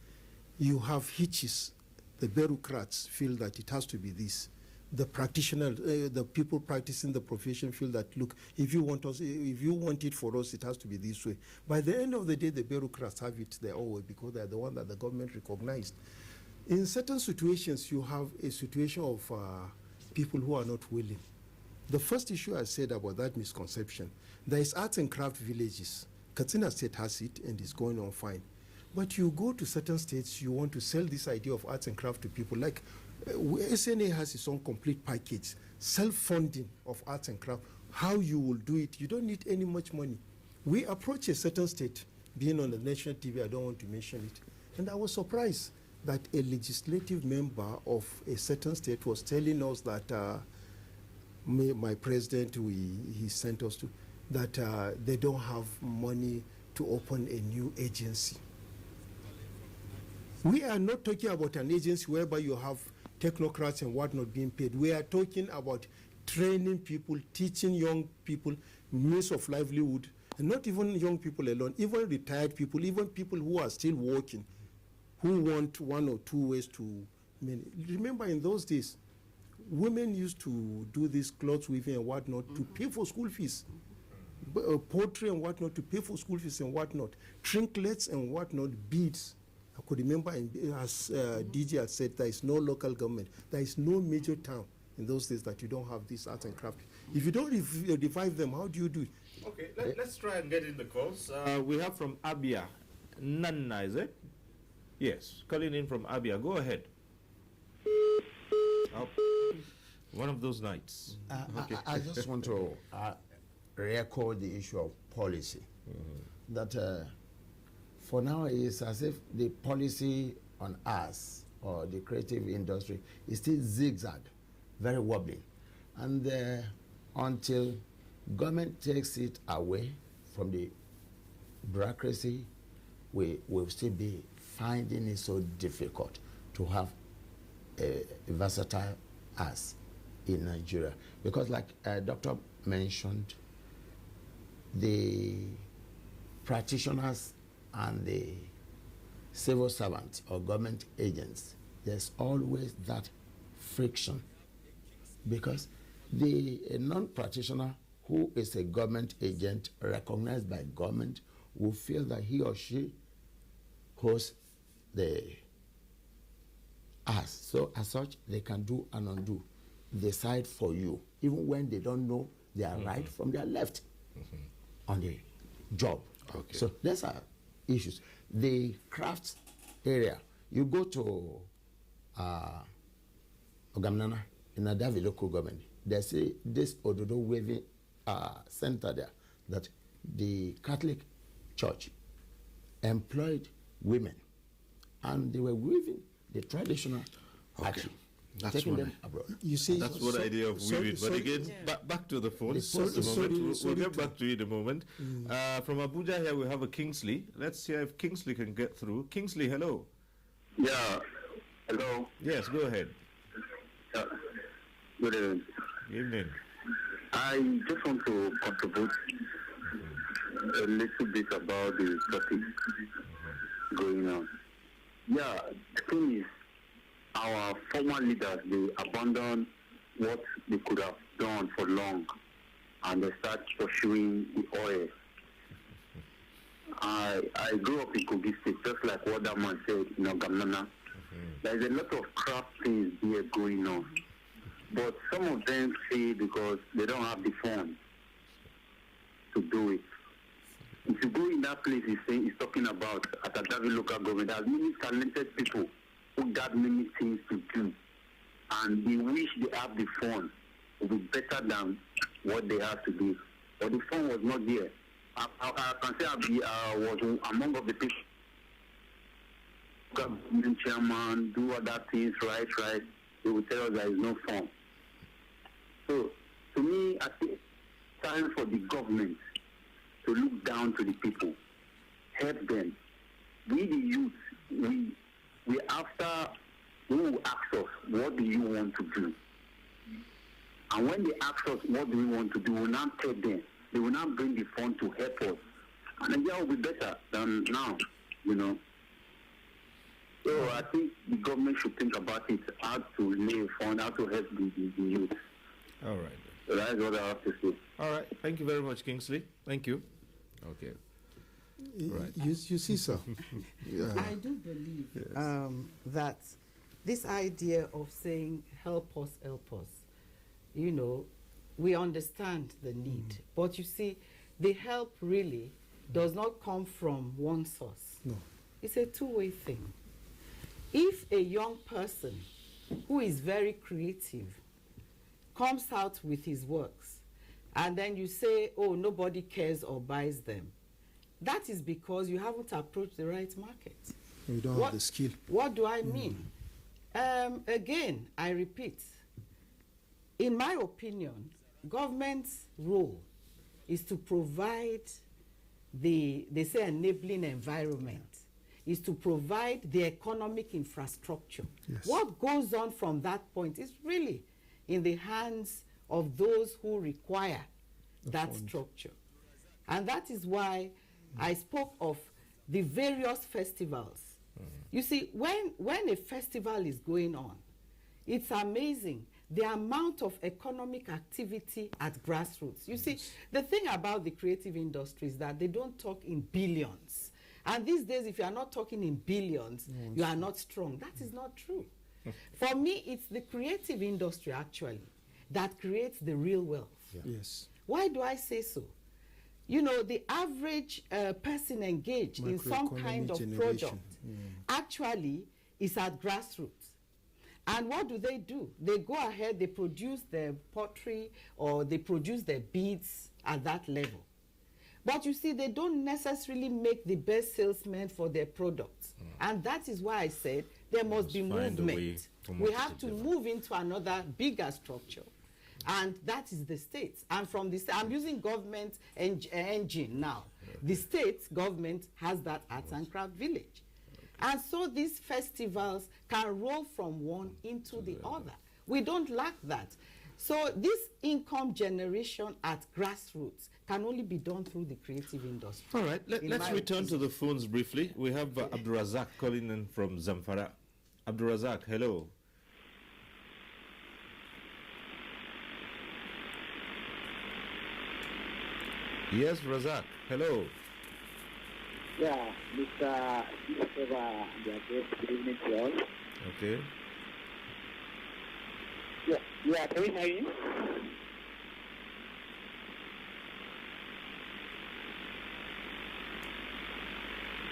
you have hitches. The bureaucrats feel that it has to be this. The practitioners, the people practicing the profession feel that, look, if you want it for us, it has to be this way. By the end of the day, the bureaucrats have it their own way because they're the one that the government recognized. In certain situations, you have a situation of people who are not willing. The first issue I said about that misconception, there is arts and craft villages. Katsina State has it and it's going on fine. But you go to certain states, you want to sell this idea of arts and craft to people. Like SNA has its own complete package, self-funding of arts and craft. How you will do it, you don't need any much money. We approach a certain state, being on the national TV, I don't want to mention it, And I was surprised that a legislative member of a certain state was telling us that my president, he sent us to, that they don't have money to open a new agency. We are not talking about an agency whereby you have technocrats and whatnot being paid. We are talking about training people, teaching young people means of livelihood, and not even young people alone, even retired people, even people who are still working, who want 1 or 2 ways to. Remember, in those days, women used to do this clothes weaving and whatnot to pay for school fees, poetry and whatnot to pay for school fees and whatnot, trinkets and whatnot, beads. I could remember, as DJ had said, there is no local government, there is no major town in those days that you don't have this art and craft. If you don't revive them, how do you do it? Okay, let's try and get in the calls. We have from Abia, Nana, is it? Yes, calling in from Abia. Go ahead. Oh, one of those nights. Okay. I just want to record the issue of policy. That for now it's as if the policy on us or the creative industry is still zigzag, very wobbly. And until government takes it away from the bureaucracy, we will still be finding it so difficult to have a versatile arts in Nigeria. Because like Doctor mentioned, the practitioners and the civil servants or government agents, there's always that friction. Because a non-practitioner who is a government agent recognized by government will feel that he or she holds the arts. So as such, they can do and undo, decide for you, even when they don't know their right from their left on the job. Okay. So those are issues. The crafts area, you go to Ogamnana in Adavi local government, there's this Ododo weaving center there that the Catholic Church employed women, and they were weaving the traditional action, taking them abroad. You see, that's one idea of weaving. But again, back to the phone. We'll get back to you in a moment. From Abuja here, we have a Kingsley. Let's see if Kingsley can get through. Kingsley, hello. Yeah, hello. Yes, go ahead. Good evening. Evening. I just want to contribute a little bit about the topic going on. Yeah, the thing is, our former leaders, they abandoned what they could have done for long, and they start pursuing the oil. I grew up in Kogi State, just like what that man said in Ogamnana. There's a lot of craft things here going on. But some of them say because they don't have the funds to do it. If you go in that place, he's talking about at Adavi local government, there's many talented people who got many things to do, and they wish they have the fund to be better than what they have to do. But the fund was not there. I can say I was among of the people. Government chairman, do other things right. They will tell us there is no fund. So, to me, I think it's time for the government to look down to the people, help them. We, the youth, we after who will ask us, what do you want to do? And when they ask us, what do we want to do, we will not tell them. They will not bring the fund to help us. And Nigeria will be better than now, So I think the government should think about it, how to lay a fund, how to help the youth. All right. So that is what I have to say. All right. Thank you very much, Kingsley. Thank you. Okay. Right. You see, sir. I do believe that this idea of saying help us, we understand the need. But you see, the help really does not come from one source. No. It's a two-way thing. If a young person who is very creative comes out with his works, and then you say, oh, nobody cares or buys them, that is because you haven't approached the right market. We don't have the skill. What do I mean? Again, I repeat, in my opinion, government's role is to provide they say enabling environment, is to provide the economic infrastructure. Yes. What goes on from that point is really in the hands of those who require that structure. And that is why I spoke of the various festivals. You see, when a festival is going on, it's amazing the amount of economic activity at grassroots. You see, the thing about the creative industry is that they don't talk in billions. And these days, if you are not talking in billions, you are not strong. That is not true. For me, it's the creative industry, actually, that creates the real wealth. Yes. Why do I say so? You know, the average person engaged in some kind of product actually is at grassroots. And what do? They go ahead, they produce their pottery or they produce their beads at that level. But you see, they don't necessarily make the best salesmen for their products. And that is why I said there must be movement. We have to move into another bigger structure. And that is the states. And from the I'm using government engine now. The state government has that arts and craft village. And so these festivals can roll from one into the other. We don't lack that. So this income generation at grassroots can only be done through the creative industry. All right, let's return to the phones briefly. We have Abdurazak calling in from Zamfara. Abdurazak, hello. Yes, Razak, hello. Yeah, Mr. Good evening to all. Okay. Yeah, can you hear me?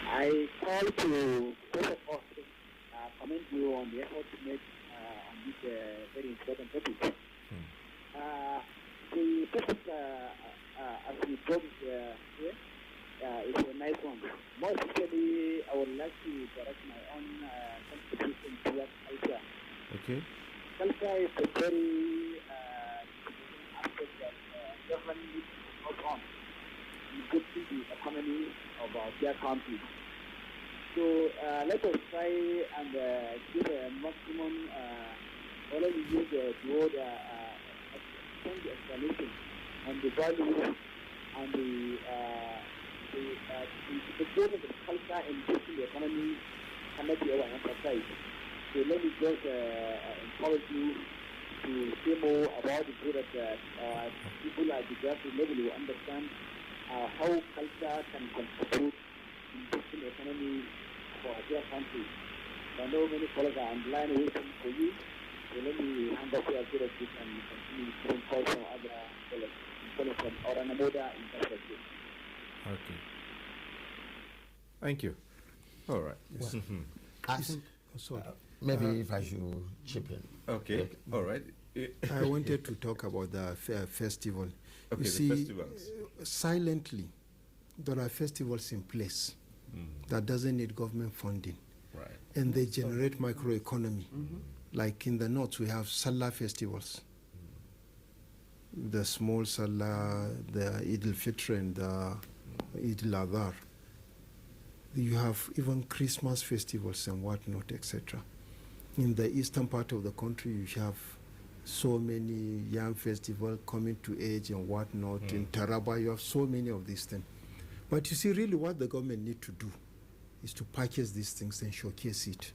I call to, first of all, commend you on the effort to make on this very important topic. The topic, as we told here, is a nice one. More especially, I would like to direct my own contribution towards culture. Okay. Culture is a very aspect that government needs to work on in boosting the economy of their country. So let us try and give a maximum, already use the word explanation on the value and the growth of the culture and boosting the economy cannot be overemphasized. So let me just encourage you to say more about the way that people at the grassroots level will understand how culture can contribute in boosting the economy for their country. I know many colleagues are on the line waiting for you, so let me hand off your good at this and continue to call from other colleagues from Oranamoda in perspective. Okay. Thank you. All right. Well, I think, maybe if I should chip in. Okay. All right. I wanted to talk about the festival. Okay, you see, festivals. Silently, there are festivals in place that doesn't need government funding. Right. And they generate microeconomy. Like in the north, we have Salah festivals. The small Salah, the Eid al-Fitr and the Eid al-Adhar. You have even Christmas festivals and whatnot, etc. In the eastern part of the country, you have so many young festivals coming to age and whatnot. In Taraba, you have so many of these things. But you see, really what the government need to do is to package these things and showcase it.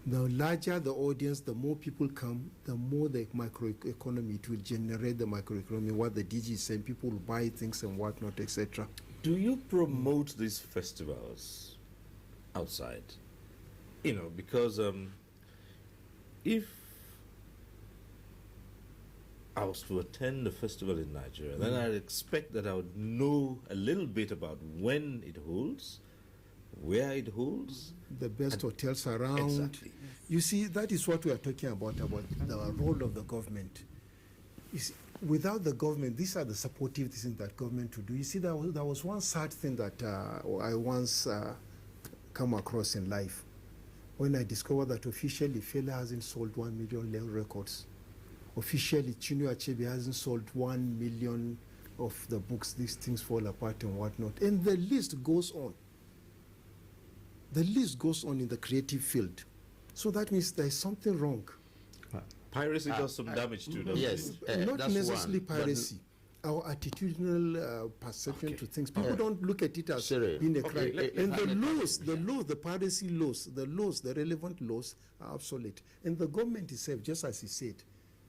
The larger the audience, the more people come, the more the microeconomy, it will generate the microeconomy, what the DG is saying, people will buy things and whatnot, etc. Do you promote these festivals outside? You know, because if I was to attend a festival in Nigeria, then I'd expect that I would know a little bit about when it holds, where it holds, the best hotels around. Exactly. You see, that is what we are talking about the role of the government. Without the government, these are the supportive things that government to do. You see, there was one sad thing that I once come across in life. When I discovered that officially Fela hasn't sold 1 million Lem records. Officially Chinua Achebe hasn't sold 1 million of the books, These Things Fall Apart and whatnot. And the list goes on. The list goes on in the creative field. So that means there's something wrong. Piracy does some damage to them. Yes. Not that's necessarily one. piracy. Our attitudinal perception to things. People don't look at it as being a crime. And the piracy laws, the relevant laws are obsolete. And the government itself, just as he said,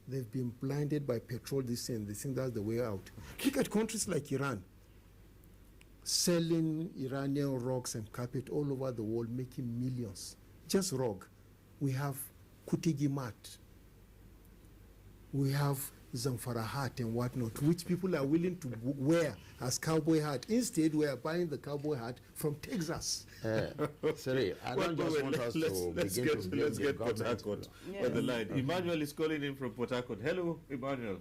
they've been blinded by petrol, this and they think that's the way out. Look at countries like Iran, selling Iranian rugs and carpet all over the world, making millions. Just rug. We have Kutigi mat. We have Zamfara hat and whatnot, which people are willing to wear as cowboy hat. Instead, we are buying the cowboy hat from Texas. Sorry, I don't just want us to begin to let's get Port Harcourt on the line. Emmanuel is calling in from Port Harcourt. Hello, Emmanuel.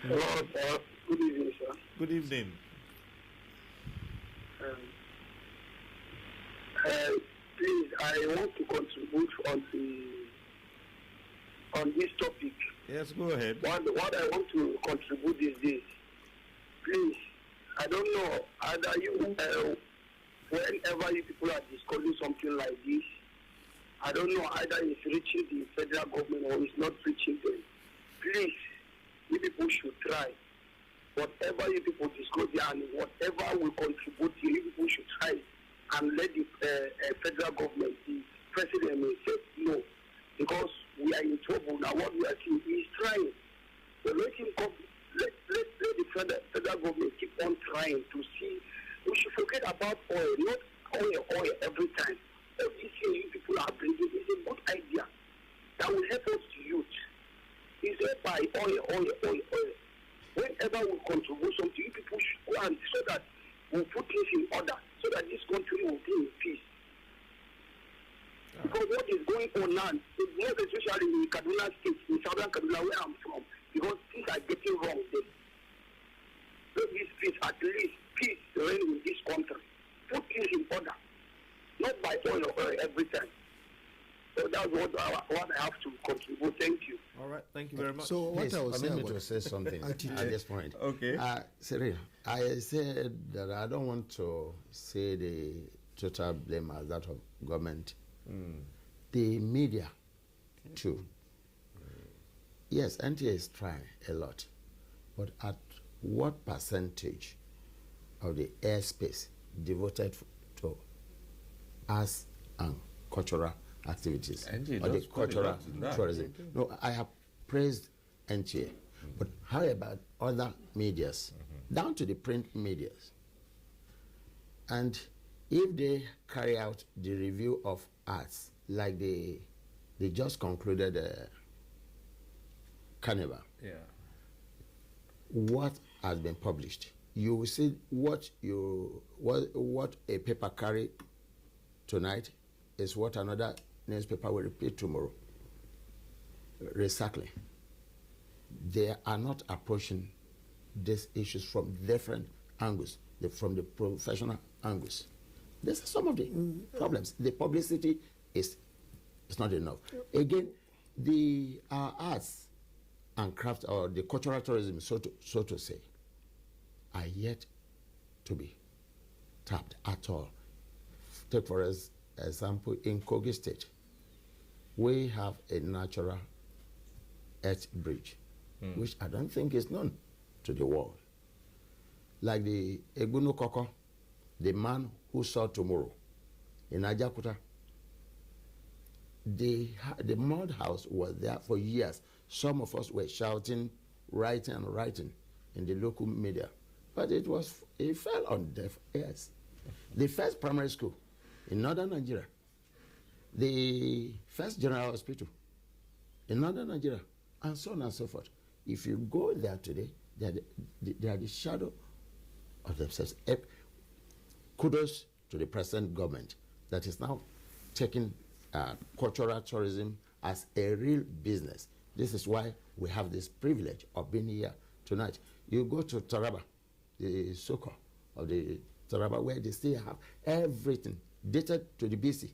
Hello, sir. Good evening, sir. Good evening. Please, I want to contribute on this topic. Yes, go ahead. What I want to contribute is this. Please, I don't know, either you, whenever you people are discussing something like this, I don't know, either it's reaching the federal government or it's not reaching them. Please, you people should try. Whatever you people discuss and whatever will contribute, you people should try and let the federal government, the president may say no. Because we are in trouble now. What we are seeing is trying. So let the federal government keep on trying to see. We should forget about oil, not oil every time. Everything you people are bringing is a good idea that will help us to youth. It's not by oil. Whenever we contribute something, you people should go and so that we'll put things in order, so that this country will be in peace. Because what is going on now, most especially in Kaduna State, in southern Kaduna, where I'm from, because things are getting wrong there. Let this peace, at least peace reign in this country. Put things in order, not by oil every time. So that's what I have to contribute. Thank you. All right, thank you very much. So what I was saying, permit me to say something at this point. Okay. Cyril, I said that I don't want to say the total blame as that of government. The media, too. Yes, NTA is trying a lot, but at what percentage of the airspace devoted to arts and cultural activities or the cultural tourism? No, I have praised NTA, but how about other medias, down to the print medias? And if they carry out the review of arts, like they just concluded Carnival, what has been published, you will see what a paper carry tonight is what another newspaper will repeat tomorrow. Recycling. They are not approaching these issues from different angles, from the professional angles. These are some of the problems. The publicity is not enough. Again, the arts and craft, or the cultural tourism, so to say, are yet to be tapped at all. Take for example, in Kogi State, we have a natural earth bridge, which I don't think is known to the world. Like the Egunu Koko, the man who saw tomorrow in Ajakuta. The mud house was there for years. Some of us were shouting, writing in the local media, but it fell on deaf ears. The first primary school in northern Nigeria, the first general hospital in northern Nigeria, and so on and so forth. If you go there today, they are the shadow of themselves. Kudos to the present government that is now taking cultural tourism as a real business. This is why we have this privilege of being here tonight. You go to Taraba, the Soko of the Taraba, where they still have everything dated to the BC.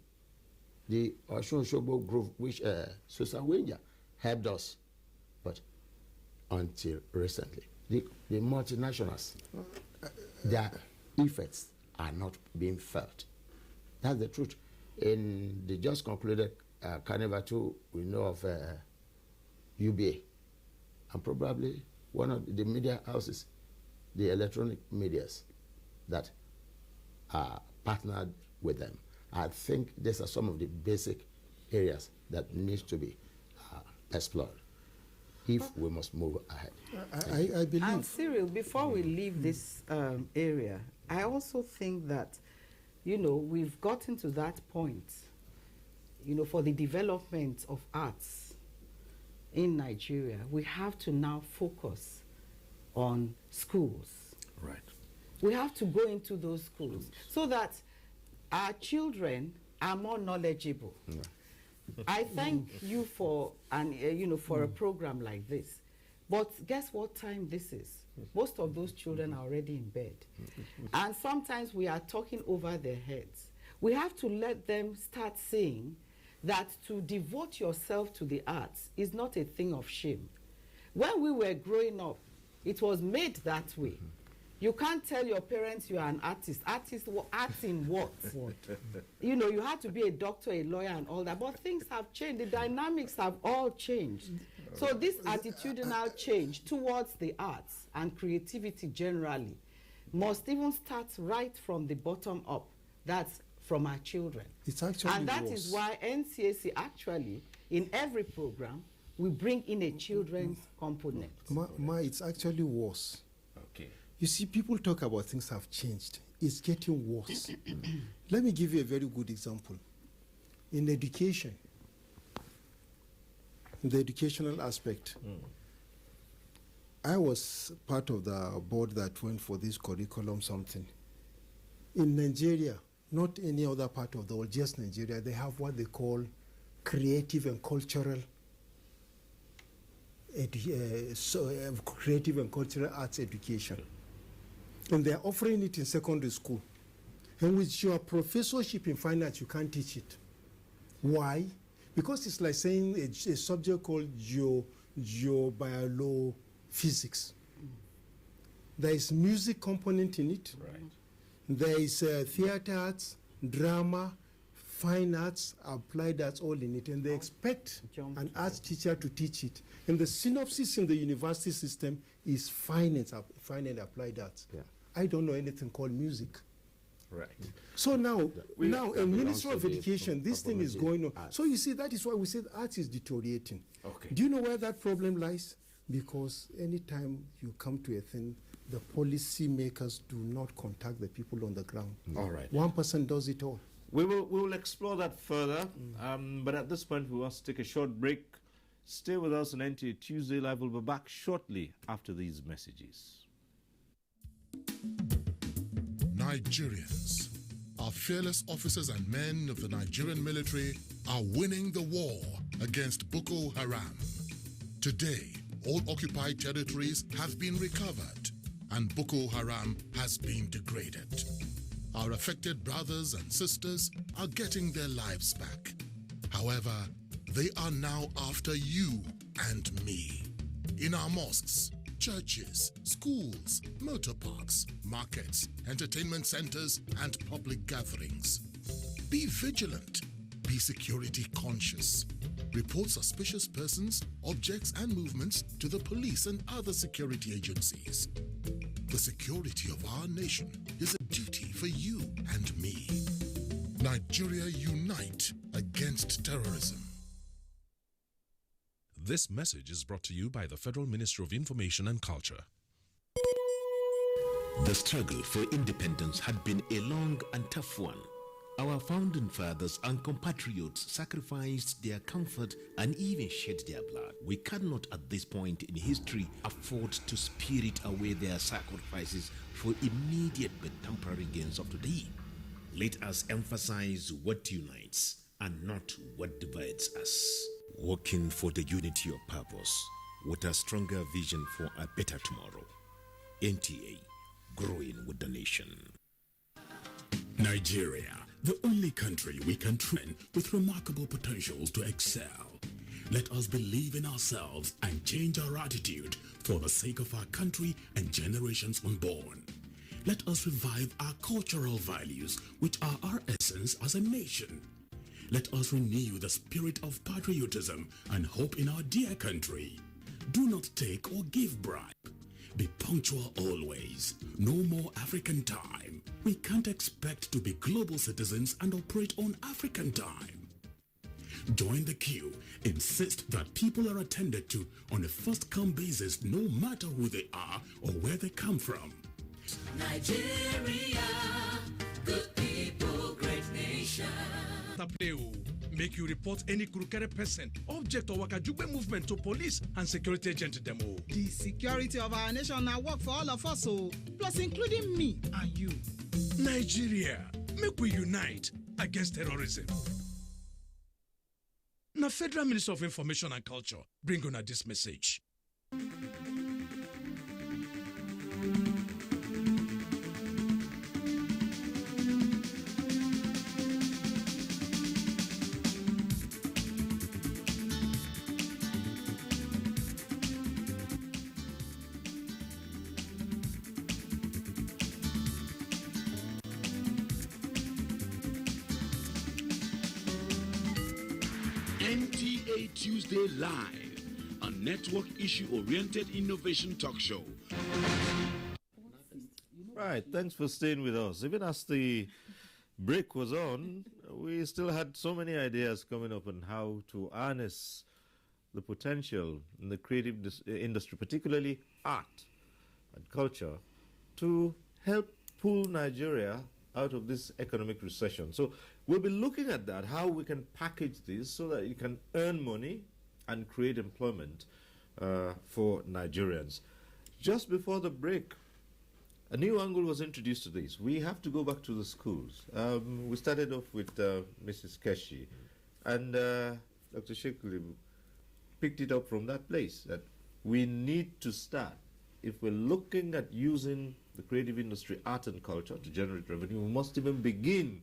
The Oshun Shobo Grove, which Susan Winger helped us, but until recently, the multinationals, their effects are not being felt. That's the truth. In the just concluded Carnival 2, we know of UBA, and probably one of the media houses, the electronic medias that are partnered with them. I think these are some of the basic areas that needs to be explored if we must move ahead. I believe. And Cyril, before we leave this area, I also think that, we've gotten to that point, for the development of arts in Nigeria, we have to now focus on schools. Right. We have to go into those schools so that our children are more knowledgeable. I thank you for for a program like this. But guess what time this is? Most of those children are already in bed. And sometimes we are talking over their heads. We have to let them start seeing that to devote yourself to the arts is not a thing of shame. When we were growing up, it was made that way. You can't tell your parents you are an artist. Arts in what? You had to be a doctor, a lawyer, and all that. But things have changed. The dynamics have all changed. So this attitudinal change towards the arts and creativity generally must even start right from the bottom up. That's from our children. It's actually and that is why NCAC actually, in every program, we bring in a children's component. It's actually worse. Okay. You see, people talk about things have changed. It's getting worse. Let me give you a very good example. In education, in the educational aspect, I was part of the board that went for this curriculum something. In Nigeria, not any other part of the world, just Nigeria, they have what they call creative and cultural creative and cultural arts education. And they're offering it in secondary school. And with your professorship in finance, you can't teach it. Why? Because it's like saying a subject called geobiophysics. There is music component in it. Right. There is theater arts, drama, fine arts, applied arts, all in it. And they expect an arts teacher to teach it. And the synopsis in the university system is fine and applied arts. Yeah. I don't know anything called music. Right. So now a Ministry of to the Education, this thing is going on. arts. So you see, that is why we say art is deteriorating. Okay. Do you know where that problem lies? Because anytime you come to a thing, the policy makers do not contact the people on the ground. All right. One person does it all. We will explore that further, but at this point we want to take a short break. Stay with us on NTA Tuesday Live. We'll be back shortly after these messages. Nigerians, our fearless officers and men of the Nigerian military are winning the war against Boko Haram. Today, all occupied territories have been recovered and Boko Haram has been degraded. Our affected brothers and sisters are getting their lives back. However, they are now after you and me. In our mosques, churches, schools, motor parks, markets, entertainment centers, and public gatherings. Be vigilant. Be security conscious. Report suspicious persons, objects, and movements to the police and other security agencies. The security of our nation is a duty for you and me. Nigeria, unite against terrorism. This message is brought to you by the Federal Ministry of Information and Culture. The struggle for independence had been a long and tough one. Our founding fathers and compatriots sacrificed their comfort and even shed their blood. We cannot at this point in history afford to spirit away their sacrifices for immediate but temporary gains of today. Let us emphasize what unites and not what divides us. Working for the unity of purpose with a stronger vision for a better tomorrow. NTA, growing with the nation. Nigeria, the only country we can train with remarkable potentials to excel. Let us believe in ourselves and change our attitude for the sake of our country and generations unborn. Let us revive our cultural values, which are our essence as a nation. Let us renew the spirit of patriotism and hope in our dear country. Do not take or give bribe. Be punctual always. No more African time. We can't expect to be global citizens and operate on African time. Join the queue. Insist that people are attended to on a first-come basis, no matter who they are or where they come from. Nigeria, good people, great nation. Make you report any crooked person, object or wakajube movement to police and security agent demo. The security of our nation now work for all of us, so plus including me and you. Nigeria, make we unite against terrorism. Now, Federal Minister of Information and Culture bring on this message. NTA Tuesday Live, a network issue-oriented innovation talk show. Right, thanks for staying with us. Even as the break was on, we still had so many ideas coming up on how to harness the potential in the creative industry, particularly art and culture, to help pull Nigeria out of this economic recession. So we'll be looking at that, how we can package this so that you can earn money and create employment for Nigerians. Just before the break, a new angle was introduced to this. We have to go back to the schools. We started off with Mrs. Keshi, and Dr. Shekuli picked it up from that place, that we need to start. If we're looking at using the creative industry, art and culture, to generate revenue, we must even begin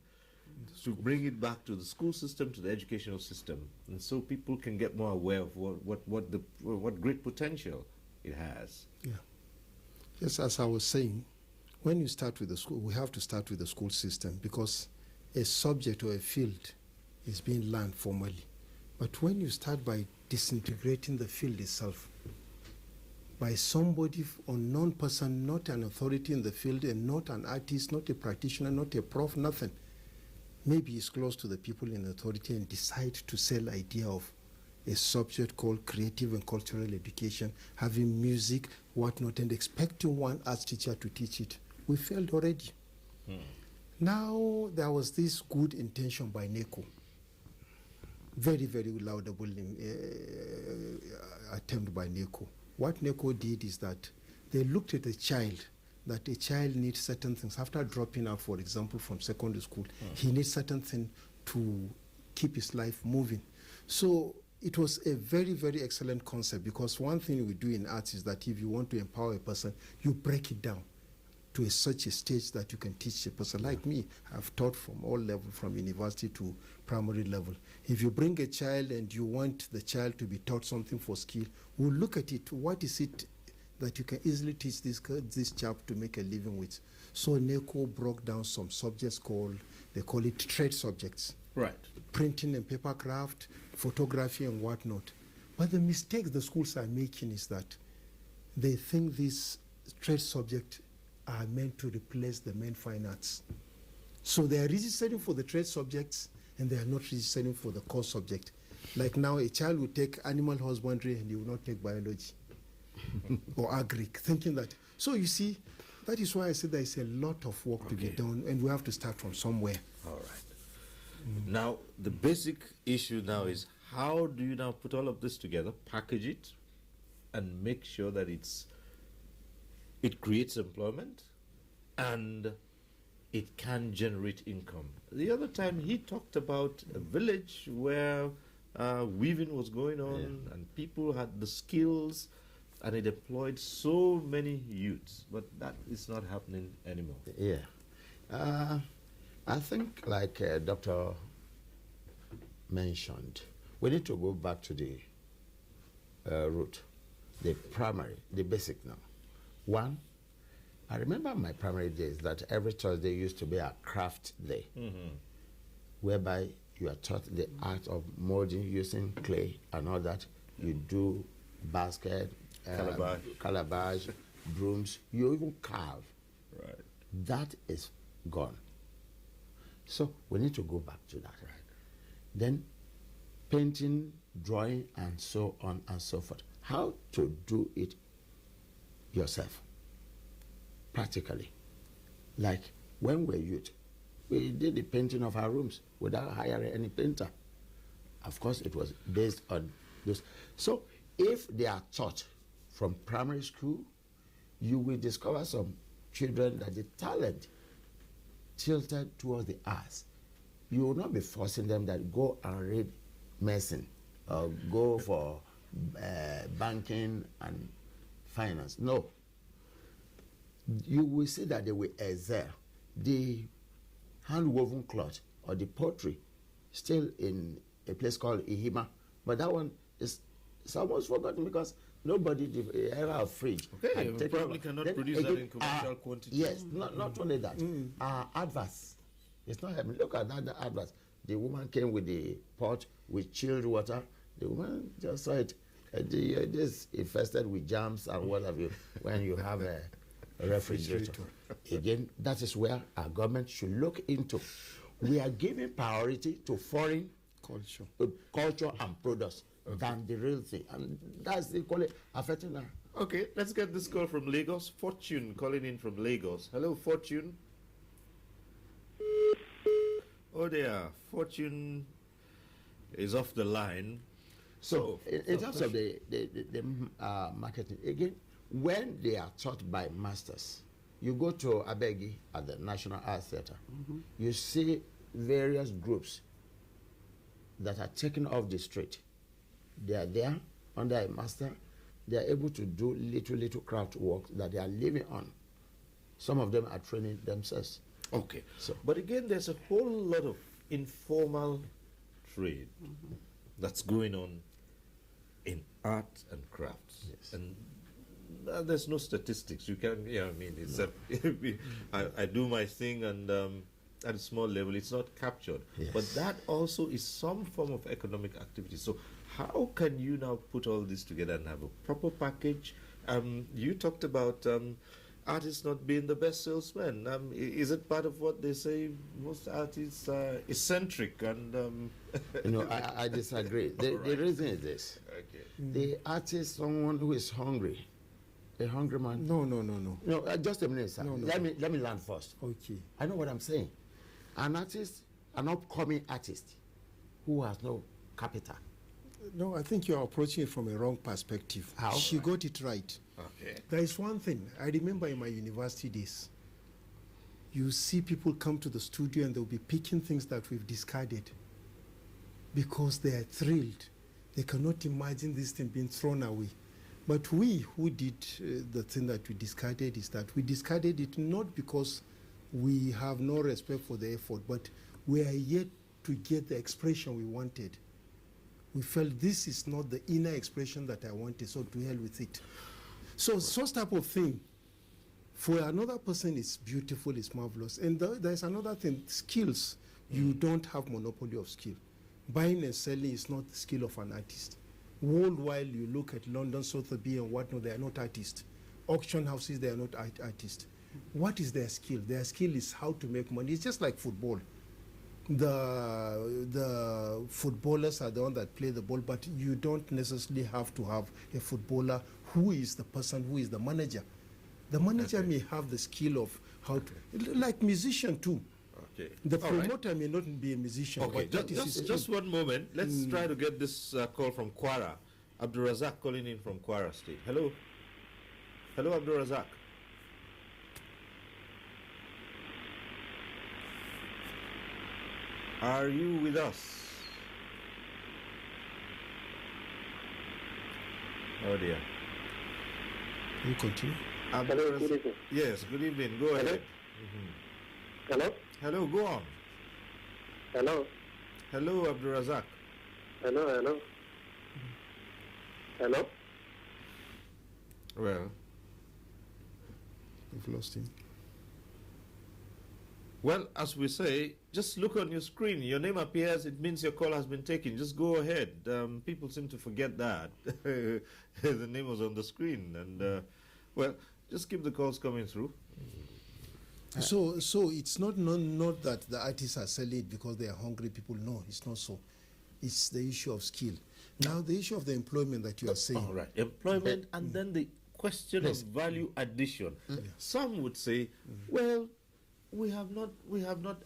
to bring it back to the school system, to the educational system, and so people can get more aware of what great potential it has. Yeah. Just as I was saying, when you start with the school, we have to start with the school system, because a subject or a field is being learned formally. But when you start by disintegrating the field itself, by somebody, unknown person, not an authority in the field, and not an artist, not a practitioner, not a prof, nothing. Maybe he's close to the people in authority and decide to sell idea of a subject called creative and cultural education, having music, whatnot, and expecting one arts teacher to teach it. We failed already. Now, there was this good intention by NECO. Very, very laudable attempt by NECO. What NECO did is that they looked at a child, that a child needs certain things. After dropping out, for example, from secondary school, he needs certain things to keep his life moving. So it was a very, very excellent concept, because one thing we do in arts is that if you want to empower a person, you break it down to such a stage that you can teach a person. Like me, I've taught from all levels, from university to primary level. If you bring a child and you want the child to be taught something for skill, we'll look at it. What is it that you can easily teach this chap to make a living with? So NECO broke down some subjects they call it trade subjects. Right. Printing and paper craft, photography and whatnot. But the mistake the schools are making is that they think these trade subjects are meant to replace the main fine arts. So they are registering for the trade subjects and they are not registering for the core subject. Like now, a child will take animal husbandry and he will not take biology or agric, thinking that. So you see, that is why I said there is a lot of work to be done, and we have to start from somewhere. All right. Now, the basic issue now is, how do you now put all of this together, package it, and make sure that it creates employment and it can generate income? The other time he talked about a village where weaving was going on and people had the skills and it employed so many youths, but that is not happening anymore. Yeah. I think, like Dr. mentioned, we need to go back to the root, the primary, the basic now. One, I remember my primary days that every Thursday used to be a craft day, whereby you are taught the art of molding using clay and all that. You do basket, calabash, brooms, you even carve. Right. That is gone. So we need to go back to that. Right. Then painting, drawing, and so on and so forth. How to do it yourself, practically. Like when we were youth, we did the painting of our rooms without hiring any painter. Of course, it was based on this. So if they are taught from primary school, you will discover some children that the talent tilted towards the arts. You will not be forcing them that go and read medicine or go for banking and finance. No. You will see that they will excel. The hand-woven cloth or the pottery still in a place called Ihima, but that one is almost forgotten because nobody, the era of fridge. Okay, you probably cannot produce that in commercial quantity. Yes, not only that. Adverts. It's not happening. Look at that advert. The woman came with the pot with chilled water. The woman just saw it. This infested with germs and what have you when you have a refrigerator. Again, that is where our government should look into. We are giving priority to foreign culture and products than the real thing. And that's equally affecting our... Okay, let's get this call from Lagos. Fortune calling in from Lagos. Hello, Fortune. Oh dear, Fortune is off the line. So in terms of the marketing, again, when they are taught by masters, you go to Abegi at the National Arts Theatre, you see various groups that are taken off the street. They are there under a master. They are able to do little craft work that they are living on. Some of them are training themselves. Okay. So, but again, there's a whole lot of informal trade that's going on in art and crafts. Yes. And there's no statistics. You can, I mean, it's I do my thing and at a small level, it's not captured. Yes. But that also is some form of economic activity. So how can you now put all this together and have a proper package? You talked about artists not being the best salesmen. Is it part of what they say most artists are eccentric and... I disagree. The reason is this. Okay. The artist, someone who is hungry, a hungry man. No. No, just a minute, sir. Let me learn first. Okay. I know what I'm saying. An artist, an upcoming artist who has no capital. No, I think you are approaching it from a wrong perspective. How? She got it right. Okay. There is one thing. I remember in my university days, you see people come to the studio and they'll be picking things that we've discarded because they are thrilled. They cannot imagine this thing being thrown away. But we who did the thing that we discarded is that we discarded it not because we have no respect for the effort, but we are yet to get the expression we wanted. We felt this is not the inner expression that I wanted, so to hell with it. So such type of thing, for another person, it's beautiful, it's marvelous. And there's another thing, skills. You don't have monopoly of skill. Buying and selling is not the skill of an artist. Worldwide, you look at London, Sotheby's and whatnot, they are not artists. Auction houses, they are not artists. What is their skill? Their skill is how to make money. It's just like football. The footballers are the ones that play the ball, but you don't necessarily have to have a footballer who is the person who is the manager. The manager may have the skill of how to, like musician too. Okay. The promoter may not be a musician. Okay, but just one moment. Let's try to get this call from Kwara. Abdurazak calling in from Kwara State. Hello. Hello, Abdurazak. Are you with us? Oh dear. You continue. Hello, good evening. Yes, good evening. Go ahead. Hello? Hello, go on. Hello. Hello, Abdurazak. Hello. Well, we've lost him. Well, as we say, just look on your screen. Your name appears, it means your call has been taken. Just go ahead. People seem to forget that. The name was on the screen. And, well, just keep the calls coming through. So it's not that the artists are selling it because they are hungry people. No, it's not so. It's the issue of skill. Now, the issue of the employment that you are saying. All right, employment, and then the question of value addition. Some would say, well, we have not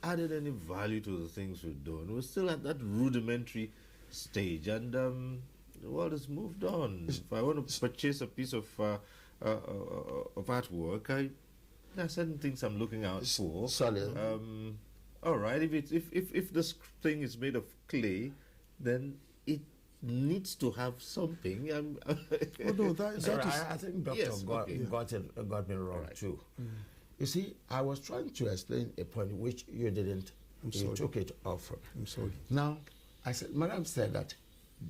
added any value to the things we've done. We're still at that rudimentary stage, and the world has moved on. If I want to purchase a piece of artwork, there are certain things I'm looking out for. Solid. All right, if this thing is made of clay, then it needs to have something. I think Doctor got me wrong too. You see, I was trying to explain a point which you didn't. You took it off from. I'm sorry. Now, I said, Madam said that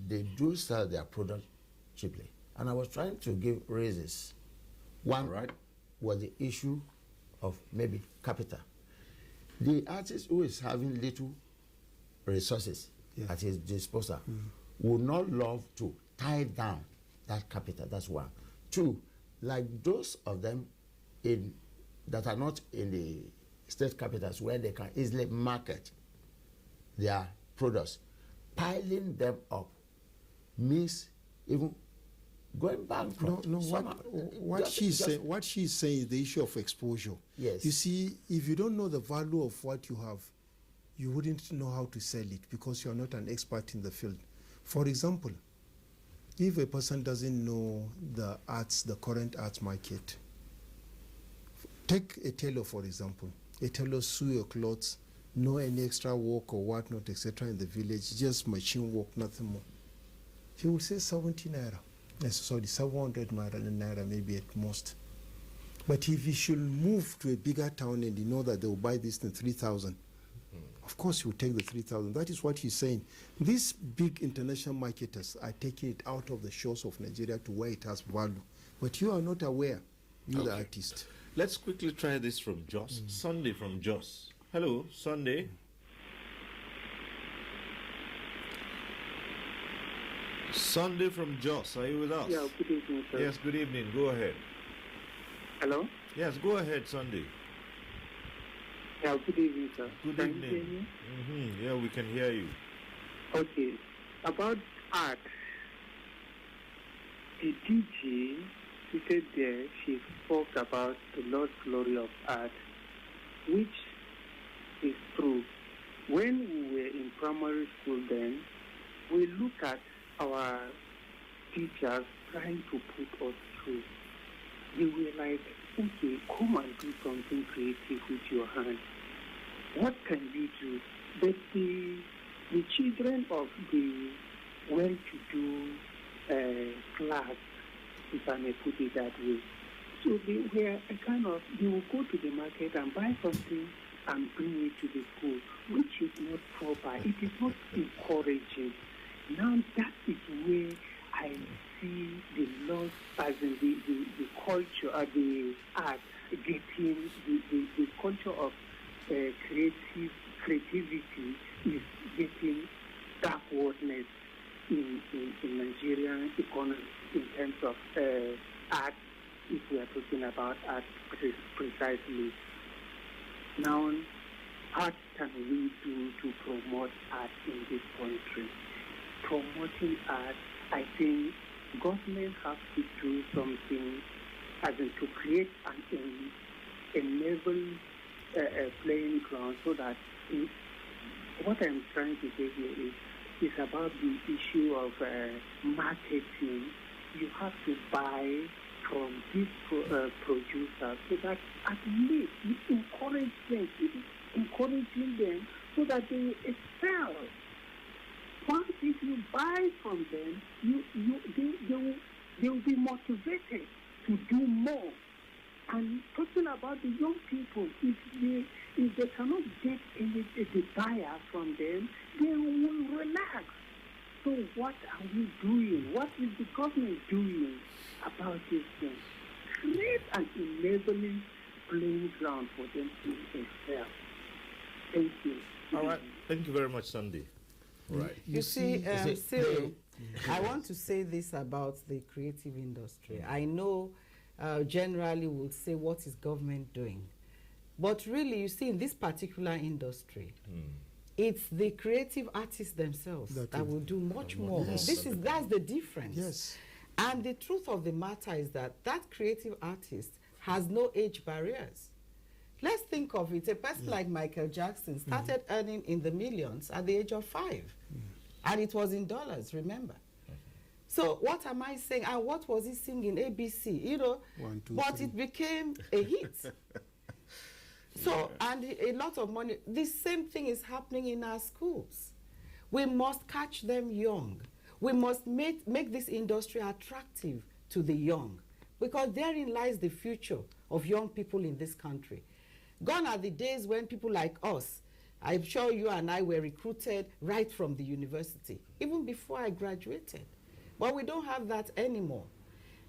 they do sell their product cheaply, and I was trying to give reasons. One was the issue of maybe capital. The artist who is having little resources at his disposal would not love to tie down that capital. That's one. Two, like those of them that are not in the state capitals where they can easily market their products, piling them up means even going bankrupt. No. What she's saying is the issue of exposure. Yes. You see, if you don't know the value of what you have, you wouldn't know how to sell it because you're not an expert in the field. For example, if a person doesn't know the current arts market, take a tailor, for example. A tailor sew your clothes, no any extra work or whatnot, etc. in the village, just machine work, nothing more. He will say 70 naira. 700 naira maybe at most. But if he should move to a bigger town and you know that they will buy this in 3,000, of course he will take the 3,000. That is what he's saying. These big international marketers are taking it out of the shores of Nigeria to where it has value. But you are not aware, you the artist. Let's quickly try this from Jos. Sunday from Jos. Hello, Sunday. Sunday from Jos, are you with us? Yeah, good evening, sir. Yes, good evening. Go ahead. Hello? Yes, go ahead, Sunday. Yeah, good evening, sir. Good Can evening. you hear me? Yeah, we can hear you. Okay. About art, the DJ seated there, she spoke about the lost glory of art, which is true. When we were in primary school then, we look at our teachers trying to put us through. They were like, okay, come and do something creative with your hands. What can you do? But the children of the well-to-do class, if I may put it that way, so they were they will go to the market and buy something and bring it to the school, which is not proper. It is not encouraging. Now that is where I see the loss, as in the culture, the art, getting the culture of creativity is getting backwardness in Nigerian economy in terms of art, if we are talking about art precisely. Now, what can we do to promote art in this country? Promoting art, I think government has to do something, as in to create a level playing ground, so that what I'm trying to say here is about the issue of marketing. You have to buy from these producers so that at least you encourage them, encouraging them so that they will excel. Once if you buy from them, they will be motivated to do more. And talking about the young people, if they cannot get any the buyer from them, they will relax. So what are we doing? What is the government doing about this thing? Create an enabling playing ground for them to excel. Thank you. All right. Thank you very much, Sandy. All right. You see, Cyril, I want to say this about the creative industry. I know generally we'll say, what is government doing? But really, you see, in this particular industry, it's the creative artists themselves that will do much more. Yes. That's the difference. Yes. And the truth of the matter is that creative artist has no age barriers. Let's think of it. A person like Michael Jackson started earning in the millions at the age of 5. And it was in dollars, remember? So what am I saying? And what was he singing? ABC, you know? 1, 2, but 3. it became a hit. So, and a lot of money. The same thing is happening in our schools. We must catch them young. We must make this industry attractive to the young, because therein lies the future of young people in this country. Gone are the days when people like us, I'm sure you and I were recruited right from the university, even before I graduated. But we don't have that anymore.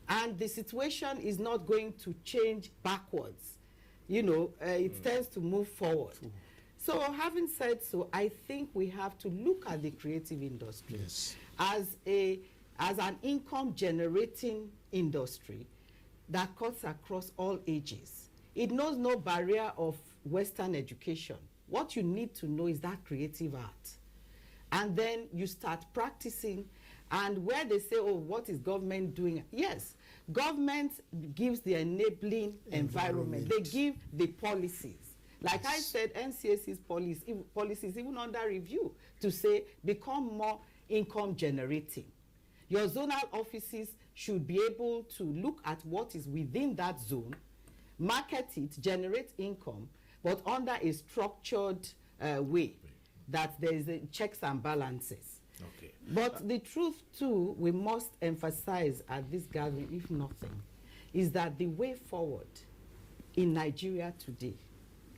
And the situation is not going to change backwards. You know, it tends to move forward. So having said so, I think we have to look at the creative industry as an income generating industry that cuts across all ages. It knows no barrier of Western education. What you need to know is that creative art. And then you start practicing, and where they say, oh, what is government doing? Yes, government gives the enabling environment. They give the policies. Like I said, NCAC's policies even under review to say become more income generating. Your zonal offices should be able to look at what is within that zone, market it, generate income, but under a structured way that there is checks and balances. Okay. But the truth too, we must emphasize at this gathering, if nothing, is that the way forward in Nigeria today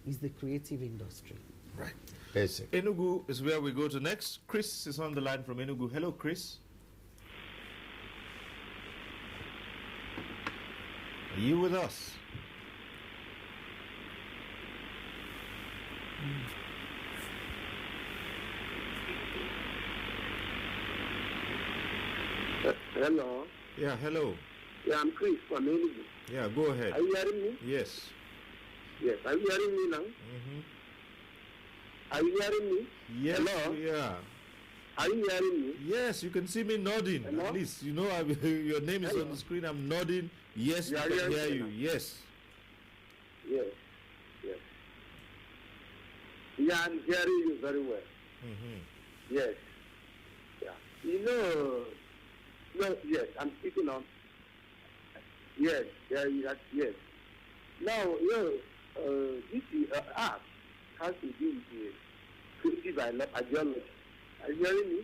is the creative industry. Right. Basic. Enugu is where we go to next. Chris is on the line from Enugu. Hello, Chris. Are you with us? Hello. Yeah, hello. Yeah, I'm Chris from Enugu. Yeah, go ahead. Are you hearing me? Yes. Yes. Are you hearing me now? Are you hearing me? Yes, Hello? yeah. Are you hearing me? Yes, you can see me nodding. Hello? At least, you know, your name is on the screen. I'm nodding. Yes, Yeah, I can yeah, hear yeah. you. Yes. Yes. Yes. Yeah, I'm hearing you very well. Yes. Yeah. You know, no, yes, I'm speaking on. Yes, yeah, yes. Now, you know, this art has to do with creative ideology. Are you hearing me?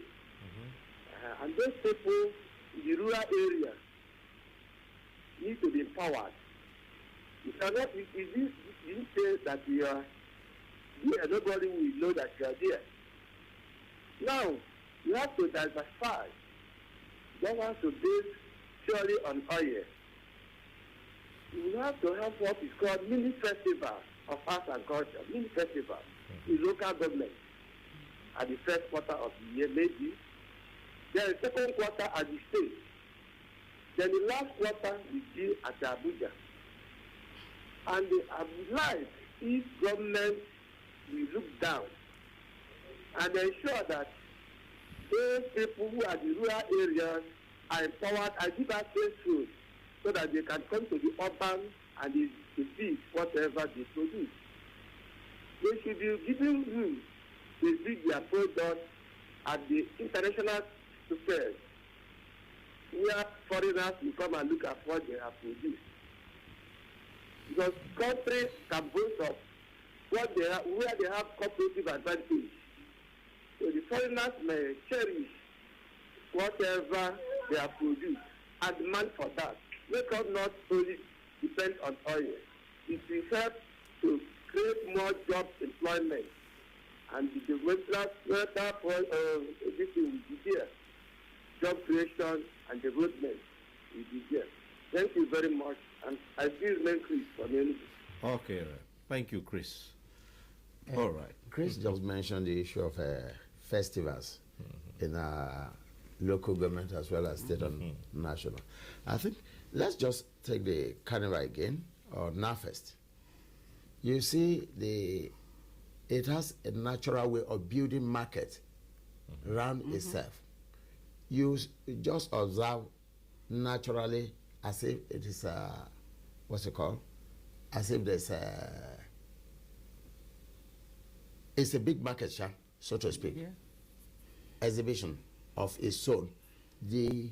And those people in the rural area need to be empowered. You cannot, you say that you are there, nobody will know that you are there. Now, you have to diversify. You don't have to base purely on oil. You have to have what is called mini festival of arts and culture, mini festival in local government at the first quarter of the year, maybe. Then the second quarter at the state. Then the last quarter we do at Abuja. And I would like if government will look down and ensure that those people who are in the rural areas are empowered and give access to it so that they can come to the urban and they see whatever they produce. They should be given room to see their product at the international fairs where foreigners will come and look at what they have produced. Because countries can boast of what they have, where they have competitive advantage. So the foreigners may cherish whatever they have produced and demand for that. Let us not only depend on oil. it will help to create more job employment, and the development this will be there. Job creation and development will be there. Thank you very much, and I still remain Chris from Enugu. Okay, right. Thank you, Chris. All right. Chris just mentioned the issue of festivals in local government as well as state and national. I think let's just take the carnival again, or NAFEST. You see, it has a natural way of building market around itself. You just observe naturally as if it is what's it called? As if there's it's a big market, so to speak. Yeah. Exhibition of its own. The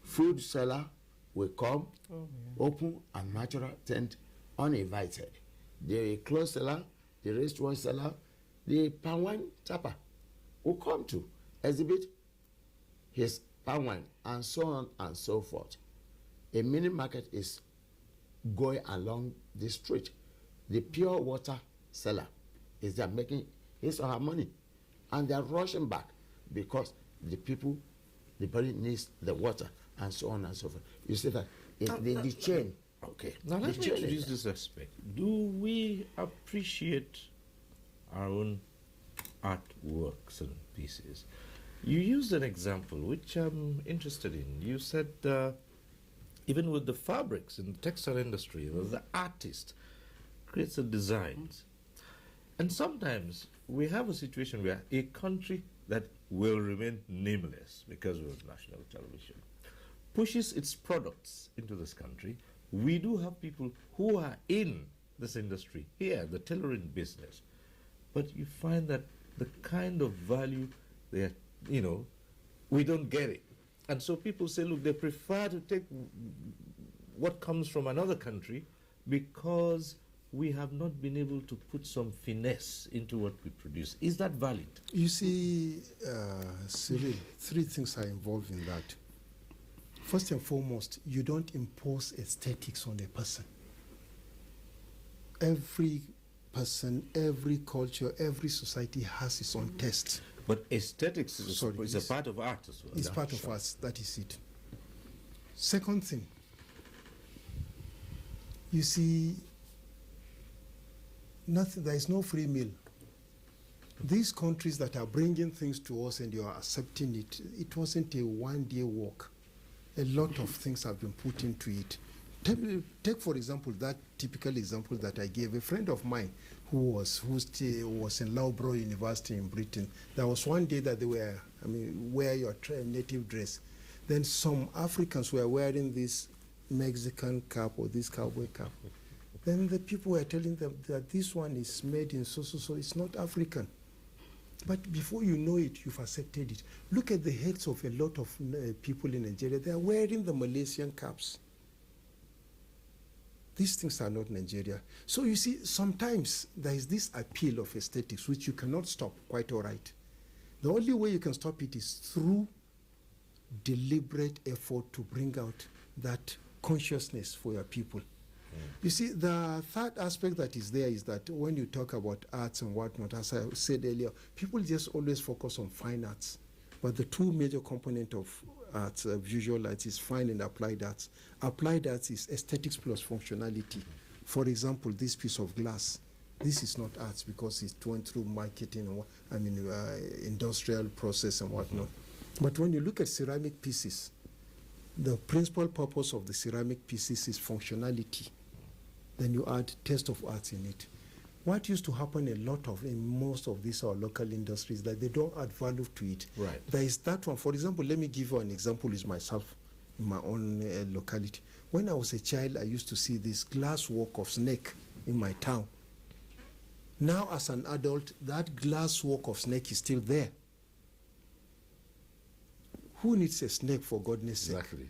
food seller will come, open a natural tent uninvited. The clothes seller, the restaurant seller, the palm wine tapper will come to exhibit his palm wine, and so on and so forth. A mini market is going along the street. The pure water seller is there making his or her money, and they are rushing back because the body needs the water, and so on and so forth. You see that the chain. Okay. Now let's introduce this aspect. Do we appreciate our own artworks and pieces? You used an example which I'm interested in. You said even with the fabrics in the textile industry, the artist creates the designs. And sometimes we have a situation where a country that will remain nameless because of national television pushes its products into this country. We do have people who are in this industry here, the tailoring business, but you find that the kind of value they are, we don't get it. And so people say, look, they prefer to take what comes from another country because we have not been able to put some finesse into what we produce. Is that valid? You see, Cyril, three things are involved in that. First and foremost, you don't impose aesthetics on a person. Every person, every culture, every society has its own taste. But aesthetics is a part of art as well. It's part of art, that is it. Second thing, you see, there is no free meal. These countries that are bringing things to us and you are accepting it, it wasn't a one-day walk. A lot of things have been put into it. Take for example, that typical example that I gave. A friend of mine who was in Loughborough University in Britain, there was one day that they were, wear your native dress. Then some Africans were wearing this Mexican cap or this cowboy cap. Then the people were telling them that this one is made in so, it's not African. But before you know it, you've accepted it. Look at the heads of a lot of people in Nigeria. They are wearing the Malaysian caps. These things are not Nigeria. So you see, sometimes there is this appeal of aesthetics, which you cannot stop, quite all right. The only way you can stop it is through deliberate effort to bring out that consciousness for your people. You see, the third aspect that is there is that when you talk about arts and whatnot, as I said earlier, people just always focus on fine arts. But the two major components of arts, visual arts, is fine and applied arts. Applied arts is aesthetics plus functionality. For example, this piece of glass, this is not arts because it's went through marketing, industrial process and whatnot. But when you look at ceramic pieces, the principal purpose of the ceramic pieces is functionality. Then you add taste of arts in it. What used to happen in most of these our local industries, that they don't add value to it. Right. There is that one. For example, let me give you an example with myself in my own locality. When I was a child, I used to see this glass work of snake in my town. Now, as an adult, that glass work of snake is still there. Who needs a snake, for goodness sake? Exactly.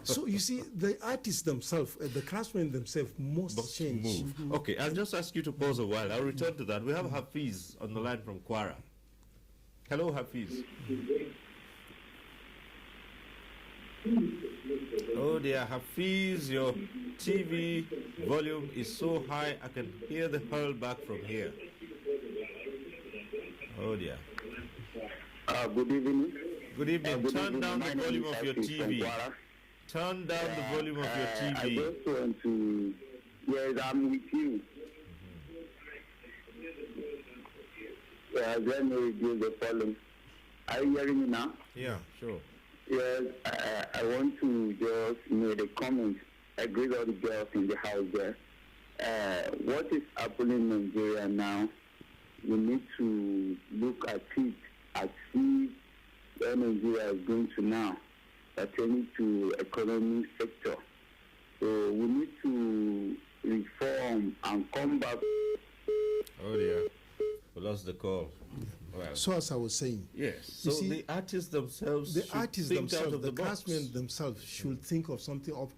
So you see, the artists themselves, the craftsmen themselves must change. Move. Okay, I'll just ask you to pause a while. I'll return to that. We have Hafiz on the line from Kwara. Hello, Hafiz. Oh dear, Hafiz, your TV volume is so high I can hear the hurl back from here. Oh dear. Good evening. Good evening. Good Turn evening. down My the name volume is of your Hafiz from TV. Kwara. Turn down the volume of your I TV. just want to, yes, I'm with you. Let me reduce the volume. Are you hearing me now? Yeah, sure. Yes, I want to just make a comment. I agree with all the girls in the house there. What is happening in Nigeria now, we need to look at it as see where Nigeria is going to now, pertaining to economic sector. So we need to reform and come back. Oh dear. We lost the call. Well, So as I was saying, yes. you So see, the artists themselves, the should artists think out themselves, of the box. craftsmen themselves should think of something up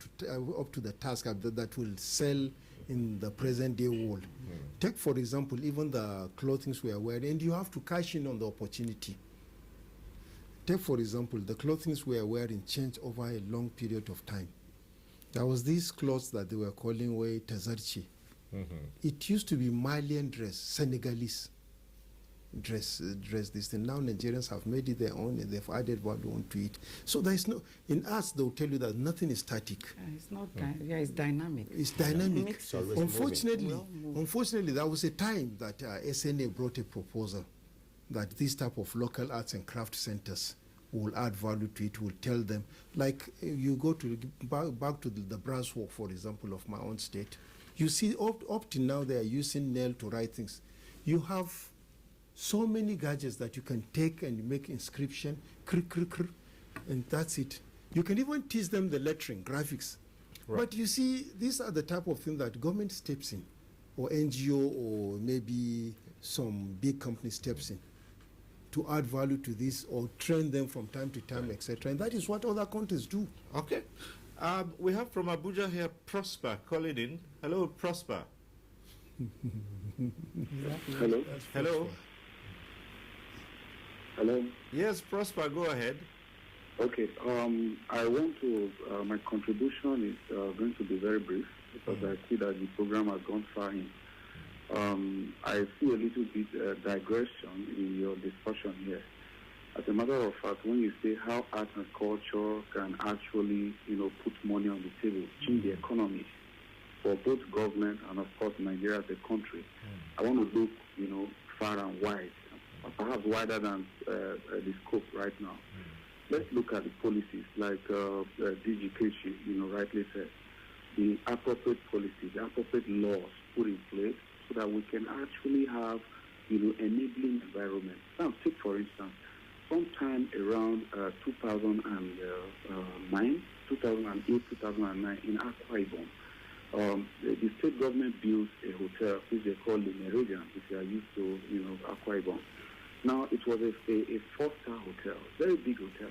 to the task that will sell in the present day world. Take for example, even the clothing we are wearing, and you have to cash in on the opportunity. Take for example, the clothing we are wearing changed over a long period of time. There was these clothes that they were calling tazarchi. It used to be Malian dress, Senegalese dress this thing. Now Nigerians have made it their own and they've added value onto it. So there is no, in us they'll tell you that nothing is static. It's not, it's dynamic. It's dynamic. It's Unfortunately, there was a time that SNA brought a proposal that this type of local arts and craft centers will add value to it, will tell them, like you go to back to the brass work, for example, of my own state. You see, up till now, they are using nail to write things. You have so many gadgets that you can take and make inscription, and that's it. You can even teach them the lettering, graphics. Right. But you see, these are the type of things that government steps in, or NGO, or maybe some big company steps in to add value to this, or train them from time to time, etc. And that is what other countries do. Okay. We have from Abuja here Prosper calling in. Hello, Prosper. Hello. Hello. Hello. Yes, Prosper, go ahead. Okay. I want to. My contribution is going to be very brief because I see that the program has gone far in. I see a little bit digression in your discussion here. As a matter of fact, when you say how art and culture can actually, put money on the table, change the economy for both government and, of course, Nigeria as a country, I want to look, far and wide, perhaps wider than the scope right now. Let's look at the policies, like DG Kechi, rightly said, the appropriate policies, the appropriate laws put in place so that we can actually have, enabling environment. Now, take for instance, sometime around 2009, 2009 in Akwa Ibom, the state government built a hotel which they call the Meridian, if you are used to, Akwa Ibom. Now, it was a four-star hotel, very big hotel.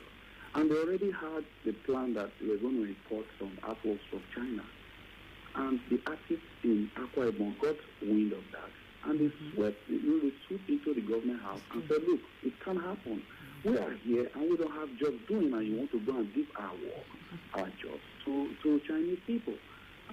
And they already had the plan that they were going to import some artworks from China. And the artists in Akwa Ibom got wind of that. And they swooped into the government house and said, look, it can happen. We are here and we don't have jobs doing, and you want to go and give our work, our jobs to Chinese people.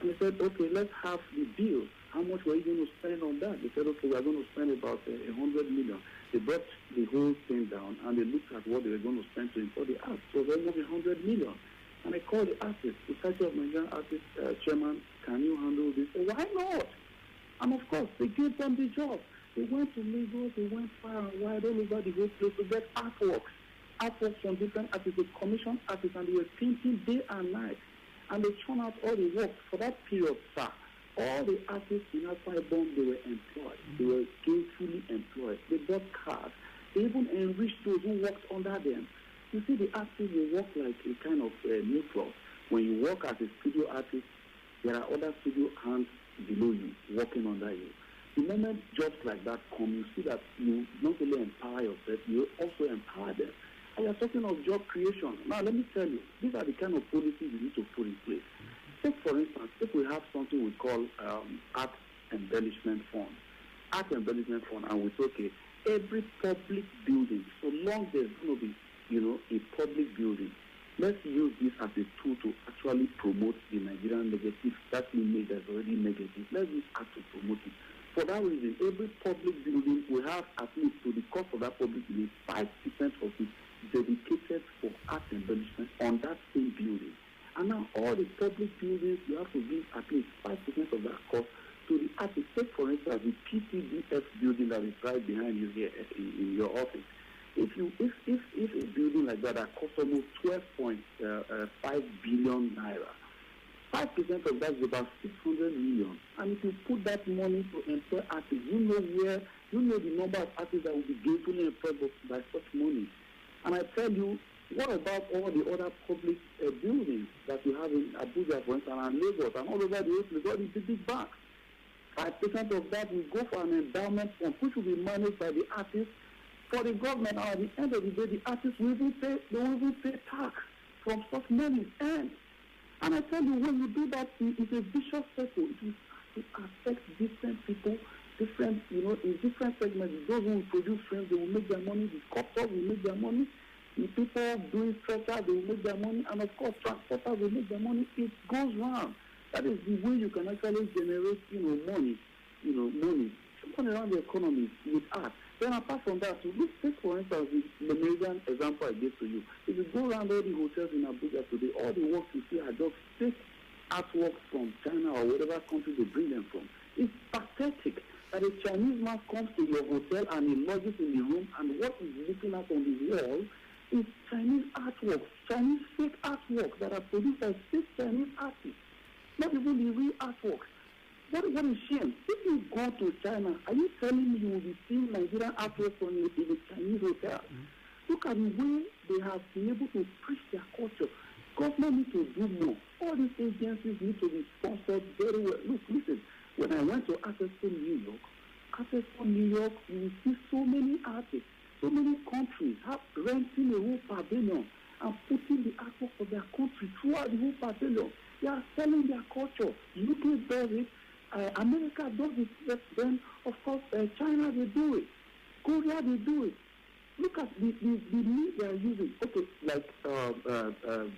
And they said, okay, let's have the deal. How much were you going to spend on that? They said, okay, we're going to spend about 100 million. They brought the whole thing down and they looked at what they were going to spend to import the art. So it was almost 100 million. And I called the artist, the Society of Nigerian Artists Chairman, can you handle this? They said, why not? And of course, they gave them the job. They went to Lagos, they went far and wide all over the whole place to get artworks from different artists. They commissioned artists and they were painting day and night. And they churned out all the work for that period, sir. All the artists in Akwa Ibom, they were employed. They were gainfully employed. They bought cars. They even enriched those who worked under them. You see, the artists, they work like a kind of nucleus. When you work as a studio artist, there are other studio hands below you, working under you. The moment jobs like that come, you see that you not only empower yourself, you also empower them. And you're talking of job creation. Now, let me tell you, these are the kind of policies you need to put in place. Take, for instance, if we have something we call art embellishment fund. Art embellishment fund, and we say, okay, every public building, so long there's going to be, a public building, let's use this as a tool to actually promote the Nigerian negative, that image that's already negative. Let's use art to promote it. For that reason, every public building will have at least, to the cost of that public building, 5% of it dedicated for art embellishment on that same building. And now all the public buildings, you have to give at least 5% of that cost to the artist. Take, for instance, the PTDF building that is right behind you here in your office. If a building like that costs almost 12.5 billion naira, 5% of that is about 600 million. And if you put that money to employ artists, you know the number of artists that will be gainfully employed by such money. And I tell you, what about all the other public buildings that you have in Abuja, for instance, and Lagos, and all over the place, all these big banks? 5% of that will go for an endowment fund, which will be managed by the artists for the government. And at the end of the day, the artists will even pay tax from such money. And I tell you, when you do that, it's a vicious circle. It will affect different people, different, in different segments. Those who will produce films, they will make their money. The sculptors will make their money. The people doing stretchers, they will make their money. And of course, transporters will make their money. It goes round. That is the way you can actually generate, money, money around the economy with art. Then apart from that, let's take, for instance, the Nigerian example I gave to you. If you go around all the hotels in Abuja today, all the works you see are just fake artworks from China or whatever country they bring them from. It's pathetic that a Chinese man comes to your hotel and he lodges in the room, and what he's looking at on the wall is Chinese artworks, Chinese fake artworks that are produced by fake Chinese artists, not even the real artworks. What is shame? If you go to China, are you telling me you will be seeing Nigerian artworks in a Chinese hotel? Look at the way they have been able to preach their culture. Government need to do more. All these agencies need to be sponsored very well. Look, listen, when I went to Art Expo New York, you will see so many artists, so many countries have renting a whole pavilion and putting the artwork of their country throughout the whole pavilion. They are selling their culture. UK does it. America does it. Then, of course, China, they do it. Korea, they do it. Look at the means they are using. Okay, like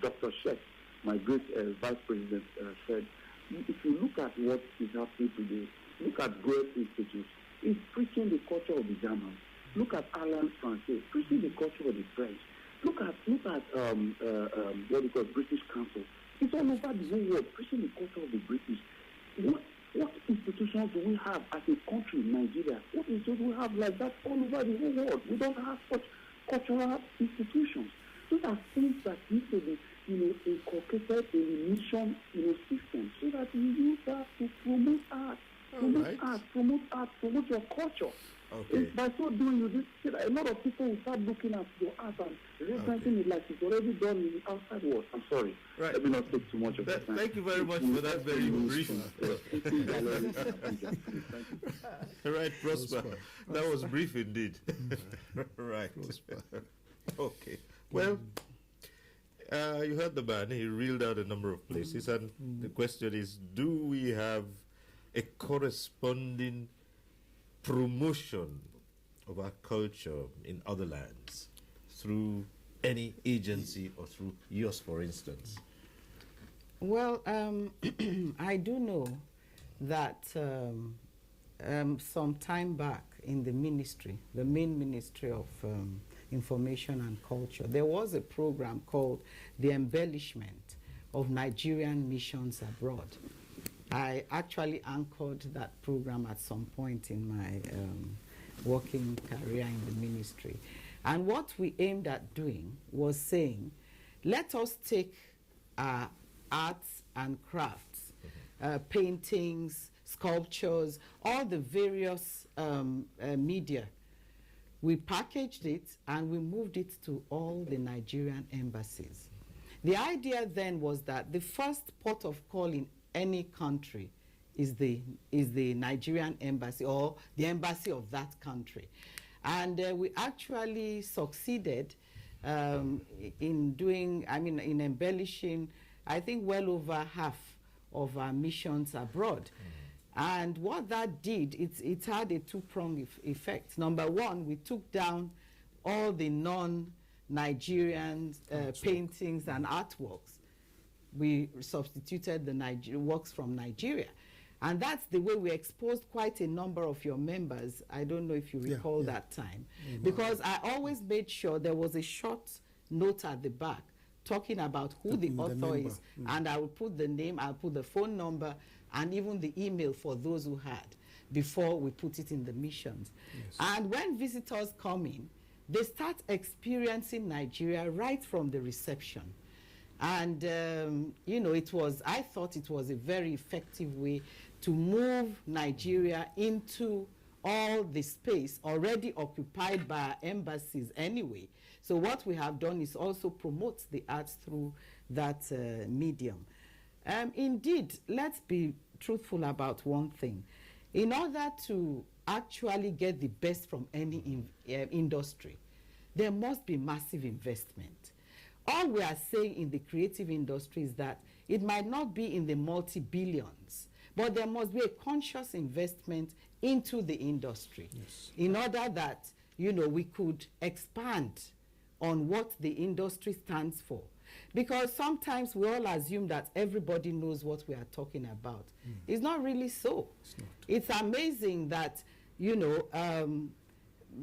Dr. Sheikh, my great vice president, said, if you look at what is happening today, look at Goethe Institute. It's preaching the culture of the Germans. Look at Alain Francaise, preaching the culture of the French. Look at what we call British Council. It's all over the whole world, preaching the culture of the British. What institutions do we have as a country, Nigeria? What institutions do we have like that all over the whole world? We don't have such cultural institutions. Those are things that need to be, incorporated in the mission, system, so that we use that to promote art, promote your culture. Okay. By so doing, a lot of people will start looking at your art and referencing it like it's already done in the outside world. I'm sorry. Right. Let me not take too much of your time. Thank you very much for that very brief. Right, Prosper. That was brief indeed. Right. Okay. Well, you heard the man. He reeled out a number of places, and the question is, do we have a corresponding promotion of our culture in other lands through any agency or through yours, for instance? Well, I do know that some time back in the ministry, the main ministry of Information and Culture, there was a program called The Embellishment of Nigerian Missions Abroad. I actually anchored that program at some point in my working career in the ministry. And what we aimed at doing was saying, let us take arts and crafts, paintings, sculptures, all the various media. We packaged it and we moved it to all the Nigerian embassies. The idea then was that the first port of call in any country is the Nigerian embassy or the embassy of that country. And we actually succeeded in embellishing, I think, well over half of our missions abroad. And what that did, it had a two-pronged effect. Number one, we took down all the Nigerian paintings and artworks. We substituted the works from Nigeria. And that's the way we exposed quite a number of your members. I don't know if you recall that time. Because I always made sure there was a short note at the back talking about who the author is. And I will put the name, I'll put the phone number, and even the email for those who had before we put it in the missions. And when visitors come in, they start experiencing Nigeria right from the reception. And, you know, I thought it was a very effective way to move Nigeria into all the space already occupied by our embassies anyway. So what we have done is also promote the arts through that medium. Indeed, let's be truthful about one thing. In order to actually get the best from any industry, there must be massive investment. All we are saying in the creative industry is that it might not be in the multi-billions, but there must be a conscious investment into the industry in order that, you know, we could expand on what the industry stands for. Because sometimes we all assume that everybody knows what we are talking about. It's not really so. It's amazing that, you know,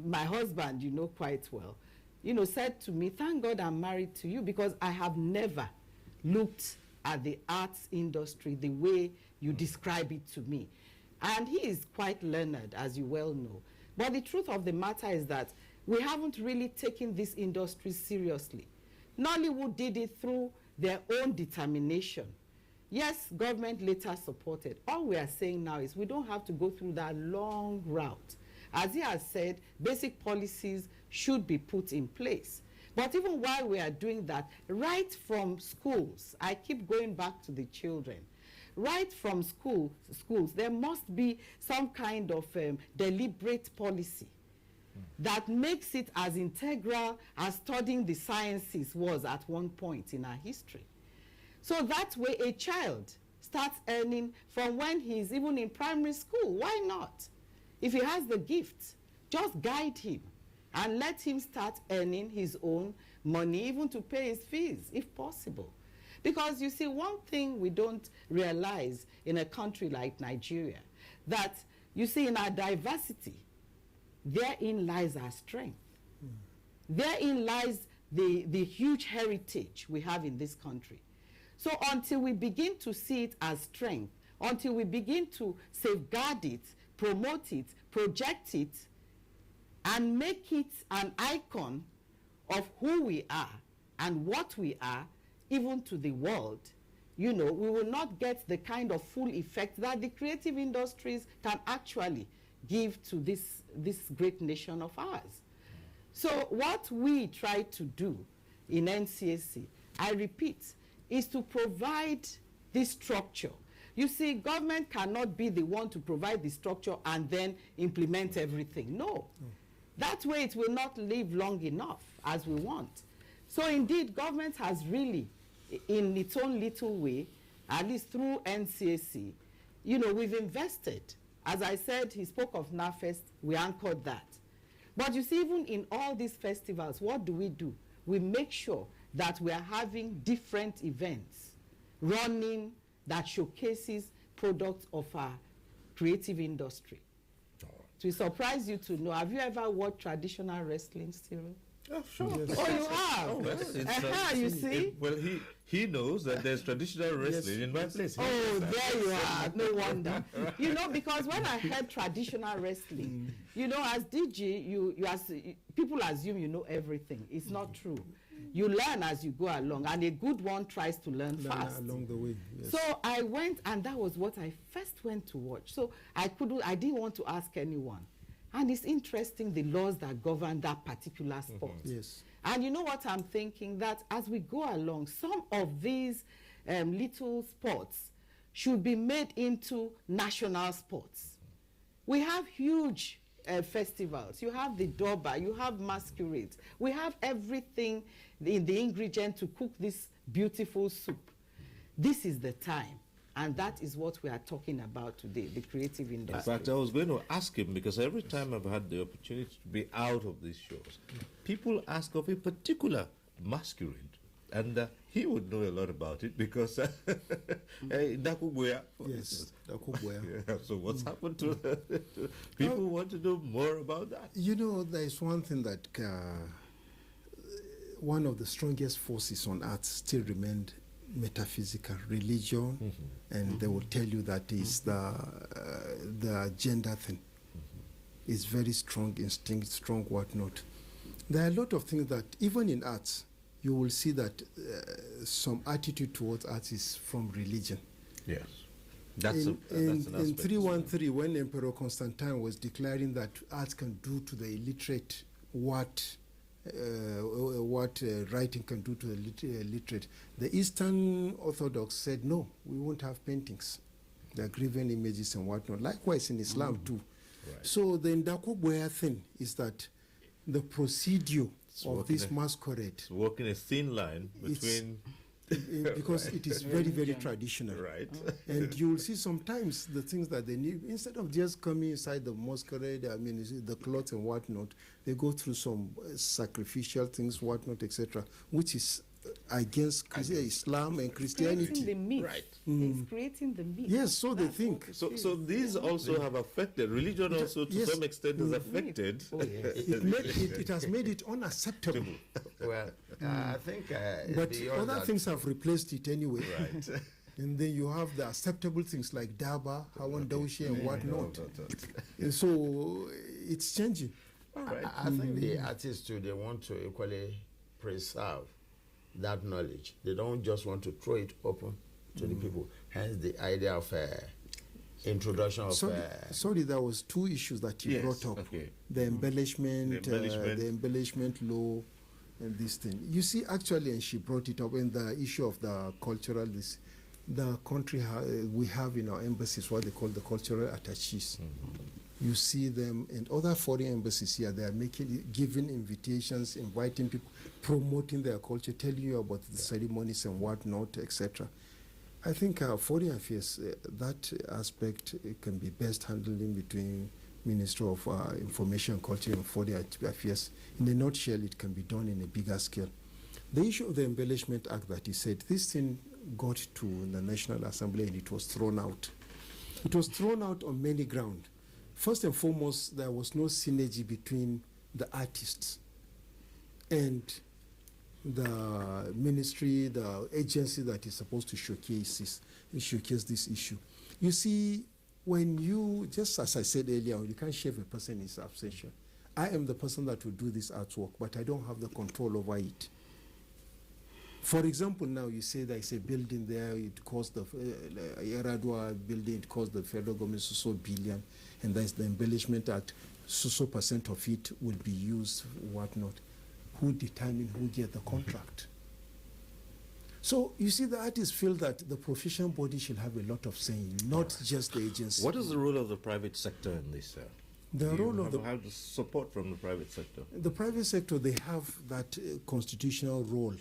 my husband, you know quite well, you know, said to me, thank God I'm married to you, because I have never looked at the arts industry the way you describe it to me. And he is quite learned, as you well know. But the truth of the matter is that we haven't really taken this industry seriously. Nollywood did it through their own determination. Yes, government later supported. All we are saying now is we don't have to go through that long route. As he has said, basic policies should be put in place. But even while we are doing that, right from schools, I keep going back to the children, right from schools, there must be some kind of deliberate policy that makes it as integral as studying the sciences was at one point in our history. So that way a child starts earning from when he's even in primary school. Why not? If he has the gift, just guide him and let him start earning his own money, even to pay his fees, if possible. Because you see, one thing we don't realize in a country like Nigeria, that you see in our diversity, therein lies our strength. Therein lies the huge heritage we have in this country. So until we begin to see it as strength, until we begin to safeguard it, promote it, project it, and make it an icon of who we are and what we are, even to the world, you know, we will not get the kind of full effect that the creative industries can actually give to this great nation of ours. So what we try to do in NCAC, I repeat, is to provide this structure. You see, government cannot be the one to provide the structure and then implement everything. No. That way it will not live long enough as we want. So indeed, government has really, in its own little way, at least through NCAC, you know, we've invested. As I said, he spoke of NAFEST, we anchored that. But you see, even in all these festivals, what do? We make sure that we are having different events running that showcases products of our creative industry. To surprise you to know, have you ever watched traditional wrestling, Cyril? Oh, sure. Yes. Oh, you have? Oh, well, you see? Well, he knows that there's traditional wrestling in my place. Oh, there you are. No wonder. You know, because when I heard traditional wrestling, you know, as DG, people assume you know everything. It's not true. You learn as you go along, and a good one tries to learn fast. Along the way, yes. So I went, and that was what I first went to watch. So I didn't want to ask anyone. And it's interesting, the laws that govern that particular sport. Yes. And you know what I'm thinking? That as we go along, some of these little sports should be made into national sports. We have huge festivals. You have the Durbar, you have masquerades. We have everything in the ingredient to cook this beautiful soup. This is the time. And that is what we are talking about today, the creative industry. In fact, I was going to ask him, because every time I've had the opportunity to be out of these shows, people ask of a particular masquerade. And he would know a lot about it, because Dakubuya. Yes, Dakubuya. Yeah, so what's happened to people want to know more about that? You know, there is one thing that one of the strongest forces on earth still remained metaphysical, religion, and they will tell you that is the gender thing. It's very strong instinct, strong whatnot. There are a lot of things that, even in arts, you will see that some attitude towards art is from religion. Yes. That's an aspect. In 313, when Emperor Constantine was declaring that arts can do to the illiterate what writing can do to the illiterate, the Eastern Orthodox said, no, we won't have paintings. They're graven images and whatnot. Likewise in Islam too. Right. So the Ndakubwea thing is that the procedure of this masquerade. Walking a thin line between... because it is very, very traditional. Right. And you will see sometimes the things that they need, instead of just coming inside the masquerade, I mean, the clothes and whatnot, they go through some sacrificial things, whatnot, etc., which is against Islam and Christianity. Creating the myth. Right. It's creating the myth. Yes, so they think. So these also have affected, religion also to some extent is affected. Oh, yes. It has made it unacceptable. Well, I think... but other things have replaced it anyway. Right. And then you have the acceptable things like Daba, Hawan Daushi, and whatnot. And so it's changing. I think the artists too, they want to equally preserve that knowledge. They don't just want to throw it open to the people. Hence the idea of introduction of... Sorry, there was two issues that you brought up. Okay. The embellishment law and this thing. You see, actually, and she brought it up in the issue of the cultural, the country we have in our embassies, what they call the cultural attaches. You see them in other foreign embassies here, they are giving invitations, inviting people, promoting their culture, telling you about the ceremonies and whatnot, etc. I think foreign affairs, that aspect can be best handled in between Ministry of Information, Culture and Foreign Affairs. In a nutshell, it can be done in a bigger scale. The issue of the Embellishment Act that he said, this thing got to the National Assembly and it was thrown out. It was thrown out on many grounds. First and foremost, there was no synergy between the artists and the ministry, the agency that is supposed to showcase this issue. You see, when you, just as I said earlier, you can't shave a person in his absentia. I am the person that will do this artwork, but I don't have the control over it. For example, now you say there is a building there, it cost the Yaradua building, it cost the federal government so billion, and there's the Embellishment Act, so percent of it will be used, whatnot. Who determine who get the contract? So you see, the artists feel that the professional body should have a lot of saying, not just the agency. What is the role of the private sector in this? The role of have the support from the private sector. The private sector, they have that constitutional role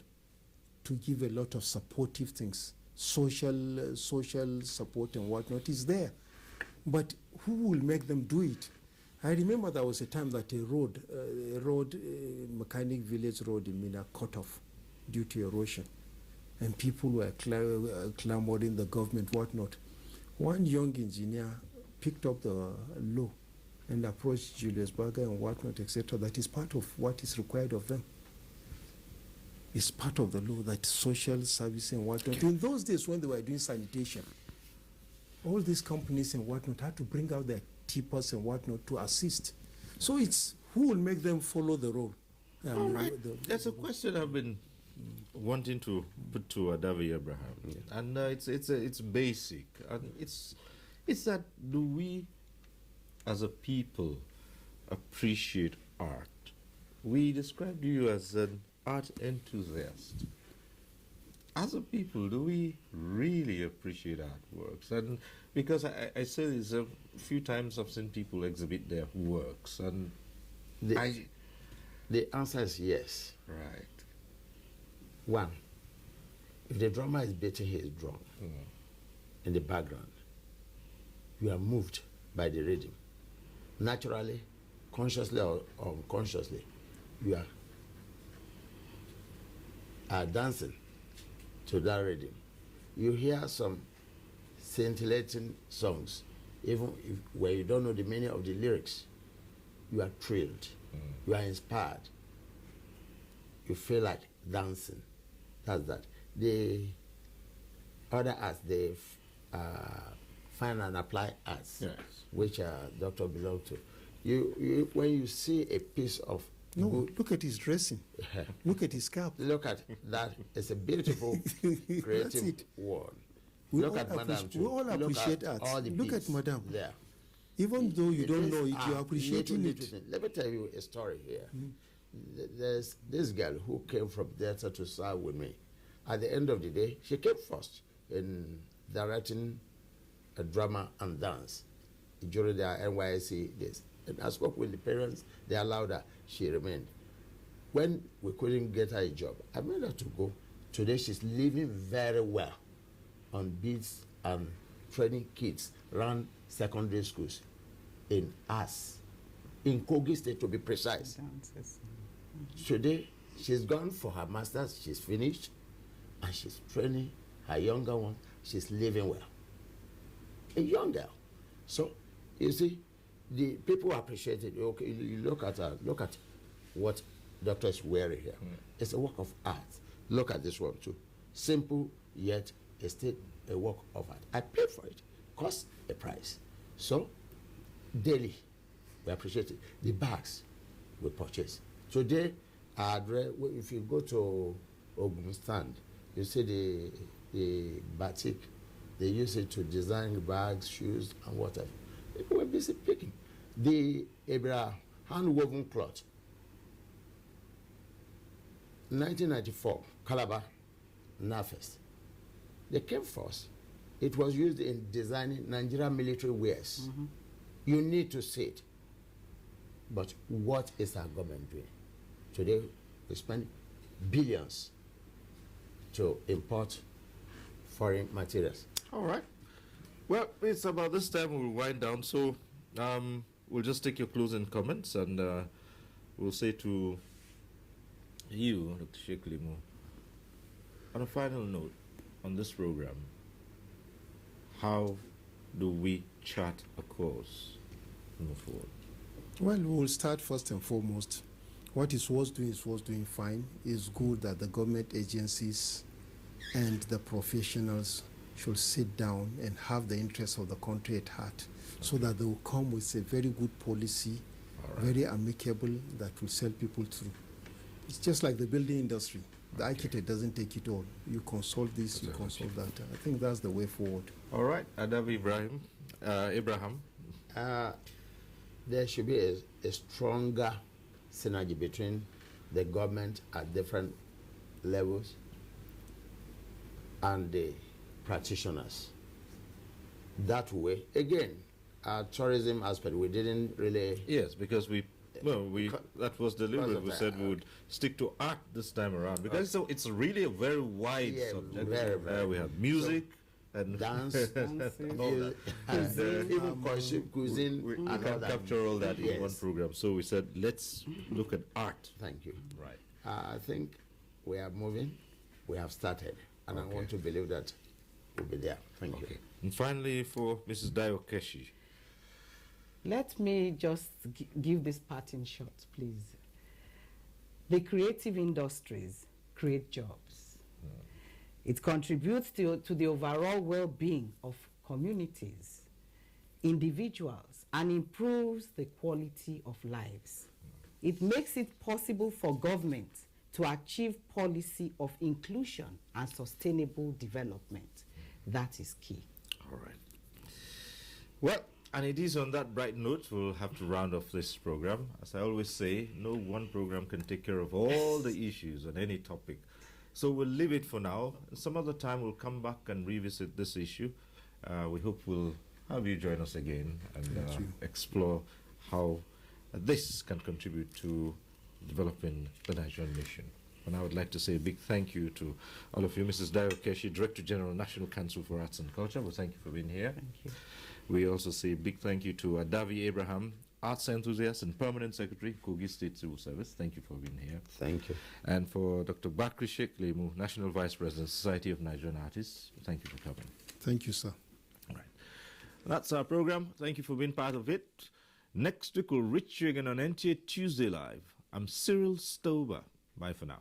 to give a lot of supportive things, social support and whatnot is there. But who will make them do it? I remember there was a time that a road, Mechanic Village Road in Mina, cut off due to erosion. And people were clamoring the government, whatnot. One young engineer picked up the law and approached Julius Berger and whatnot, etc. That is part of what is required of them. It's part of the law that social service and whatnot. In those days when they were doing sanitation, all these companies and whatnot had to bring out their tippers and whatnot to assist. So it's who will make them follow the role. All right. That's a question I've been wanting to put to Adavi Abraham, and it's basic, and it's that, do we as a people appreciate art? We described you as an art enthusiast. As a people, do we really appreciate artworks? And because I say this a few times, I've seen people exhibit their works, and the answer is yes. Right. One, if the drummer is beating his drum, in the background. You are moved by the rhythm. Naturally, consciously or unconsciously, you are dancing to that rhythm. You hear some scintillating songs, even where you don't know the meaning of the lyrics. You are thrilled. You are inspired. You feel like dancing. That's that. The other arts, they fine and apply arts, yes, which doctor belongs to. You when you see a piece of look at his dressing. Look at his cap. Look at that. It's a beautiful, creative world. Look at Madame too. We all appreciate art. Look at Madame. There. Even though you don't know it, you're appreciating it. Let me tell you a story here. There's this girl who came from Delta to serve with me. At the end of the day, she came first in directing a drama and dance during their NYSC days. And I spoke with the parents, they allowed her, she remained. When we couldn't get her a job, I made her to go. Today she's living very well on beats and training kids around secondary schools in us, in Kogi State to be precise. Today, she's gone for her master's, she's finished, and she's training her younger one, she's living well. A young girl. So, you see, the people appreciate it. Okay, you look at what doctor is wearing here. It's a work of art. Look at this one too. Simple, yet it's still a work of art. I paid for it. Cost a price. So, daily, we appreciate it. The bags we purchase. Today, if you go to Ogun stand, you see the batik. They use it to design bags, shoes, and whatever. People were busy picking. The hand-woven cloth. 1994, Calabar, Nafest. They came first. It was used in designing Nigerian military wares. You need to see it. But what is our government doing? Today, we spend billions to import foreign materials. All right. Well, it's about this time we'll wind down. So we'll just take your closing comments and we'll say to you, Dr. Sheikh Limu, on a final note on this program, how do we chart a course to move forward? Well, we'll start first and foremost. What is doing fine. It's good that the government agencies and the professionals should sit down and have the interests of the country at heart, so that they will come with a very good policy, very amicable, that will sell people through. It's just like the building industry. The architect doesn't take it all. You consult this, you consult that. I think that's the way forward. All right, Adab Abraham. There should be a stronger synergy between the government at different levels and the practitioners. That way, again, our tourism aspect, we didn't really... Yes, because that was deliberate. We said we would stick to art this time around, because it's really a very wide subject. Very. We have music and dance, even cuisine. We can capture all that in one program. So we said, let's look at art. Thank you. Right. I think we are moving. We have started, and I want to believe that we'll be there. Thank you. And finally, for Mrs. Dayo Keshi. Let me just give this part in short, please. The creative industries create jobs. It contributes to the overall well-being of communities, individuals, and improves the quality of lives. It makes it possible for government to achieve policy of inclusion and sustainable development. That is key. All right. Well, and it is on that bright note we'll have to round off this program. As I always say, no one program can take care of all the issues on any topic. So we'll leave it for now. Some other time we'll come back and revisit this issue. We hope we'll have you join us again and explore how this can contribute to developing the Nigerian nation. And I would like to say a big thank you to all of you. Mrs. Dayo Keshi, Director General, National Council for Arts and Culture. Well, thank you for being here. Thank you. We also say a big thank you to Davi Abraham, Arts Enthusiast and Permanent Secretary, Kogi State Civil Service. Thank you for being here. Thank you. And for Dr. Bakri Sheikh Lemu, National Vice President, Society of Nigerian Artists. Thank you for coming. Thank you, sir. All right. That's our program. Thank you for being part of it. Next week, we'll reach you again on NTA Tuesday Live. I'm Cyril Stober. Bye for now.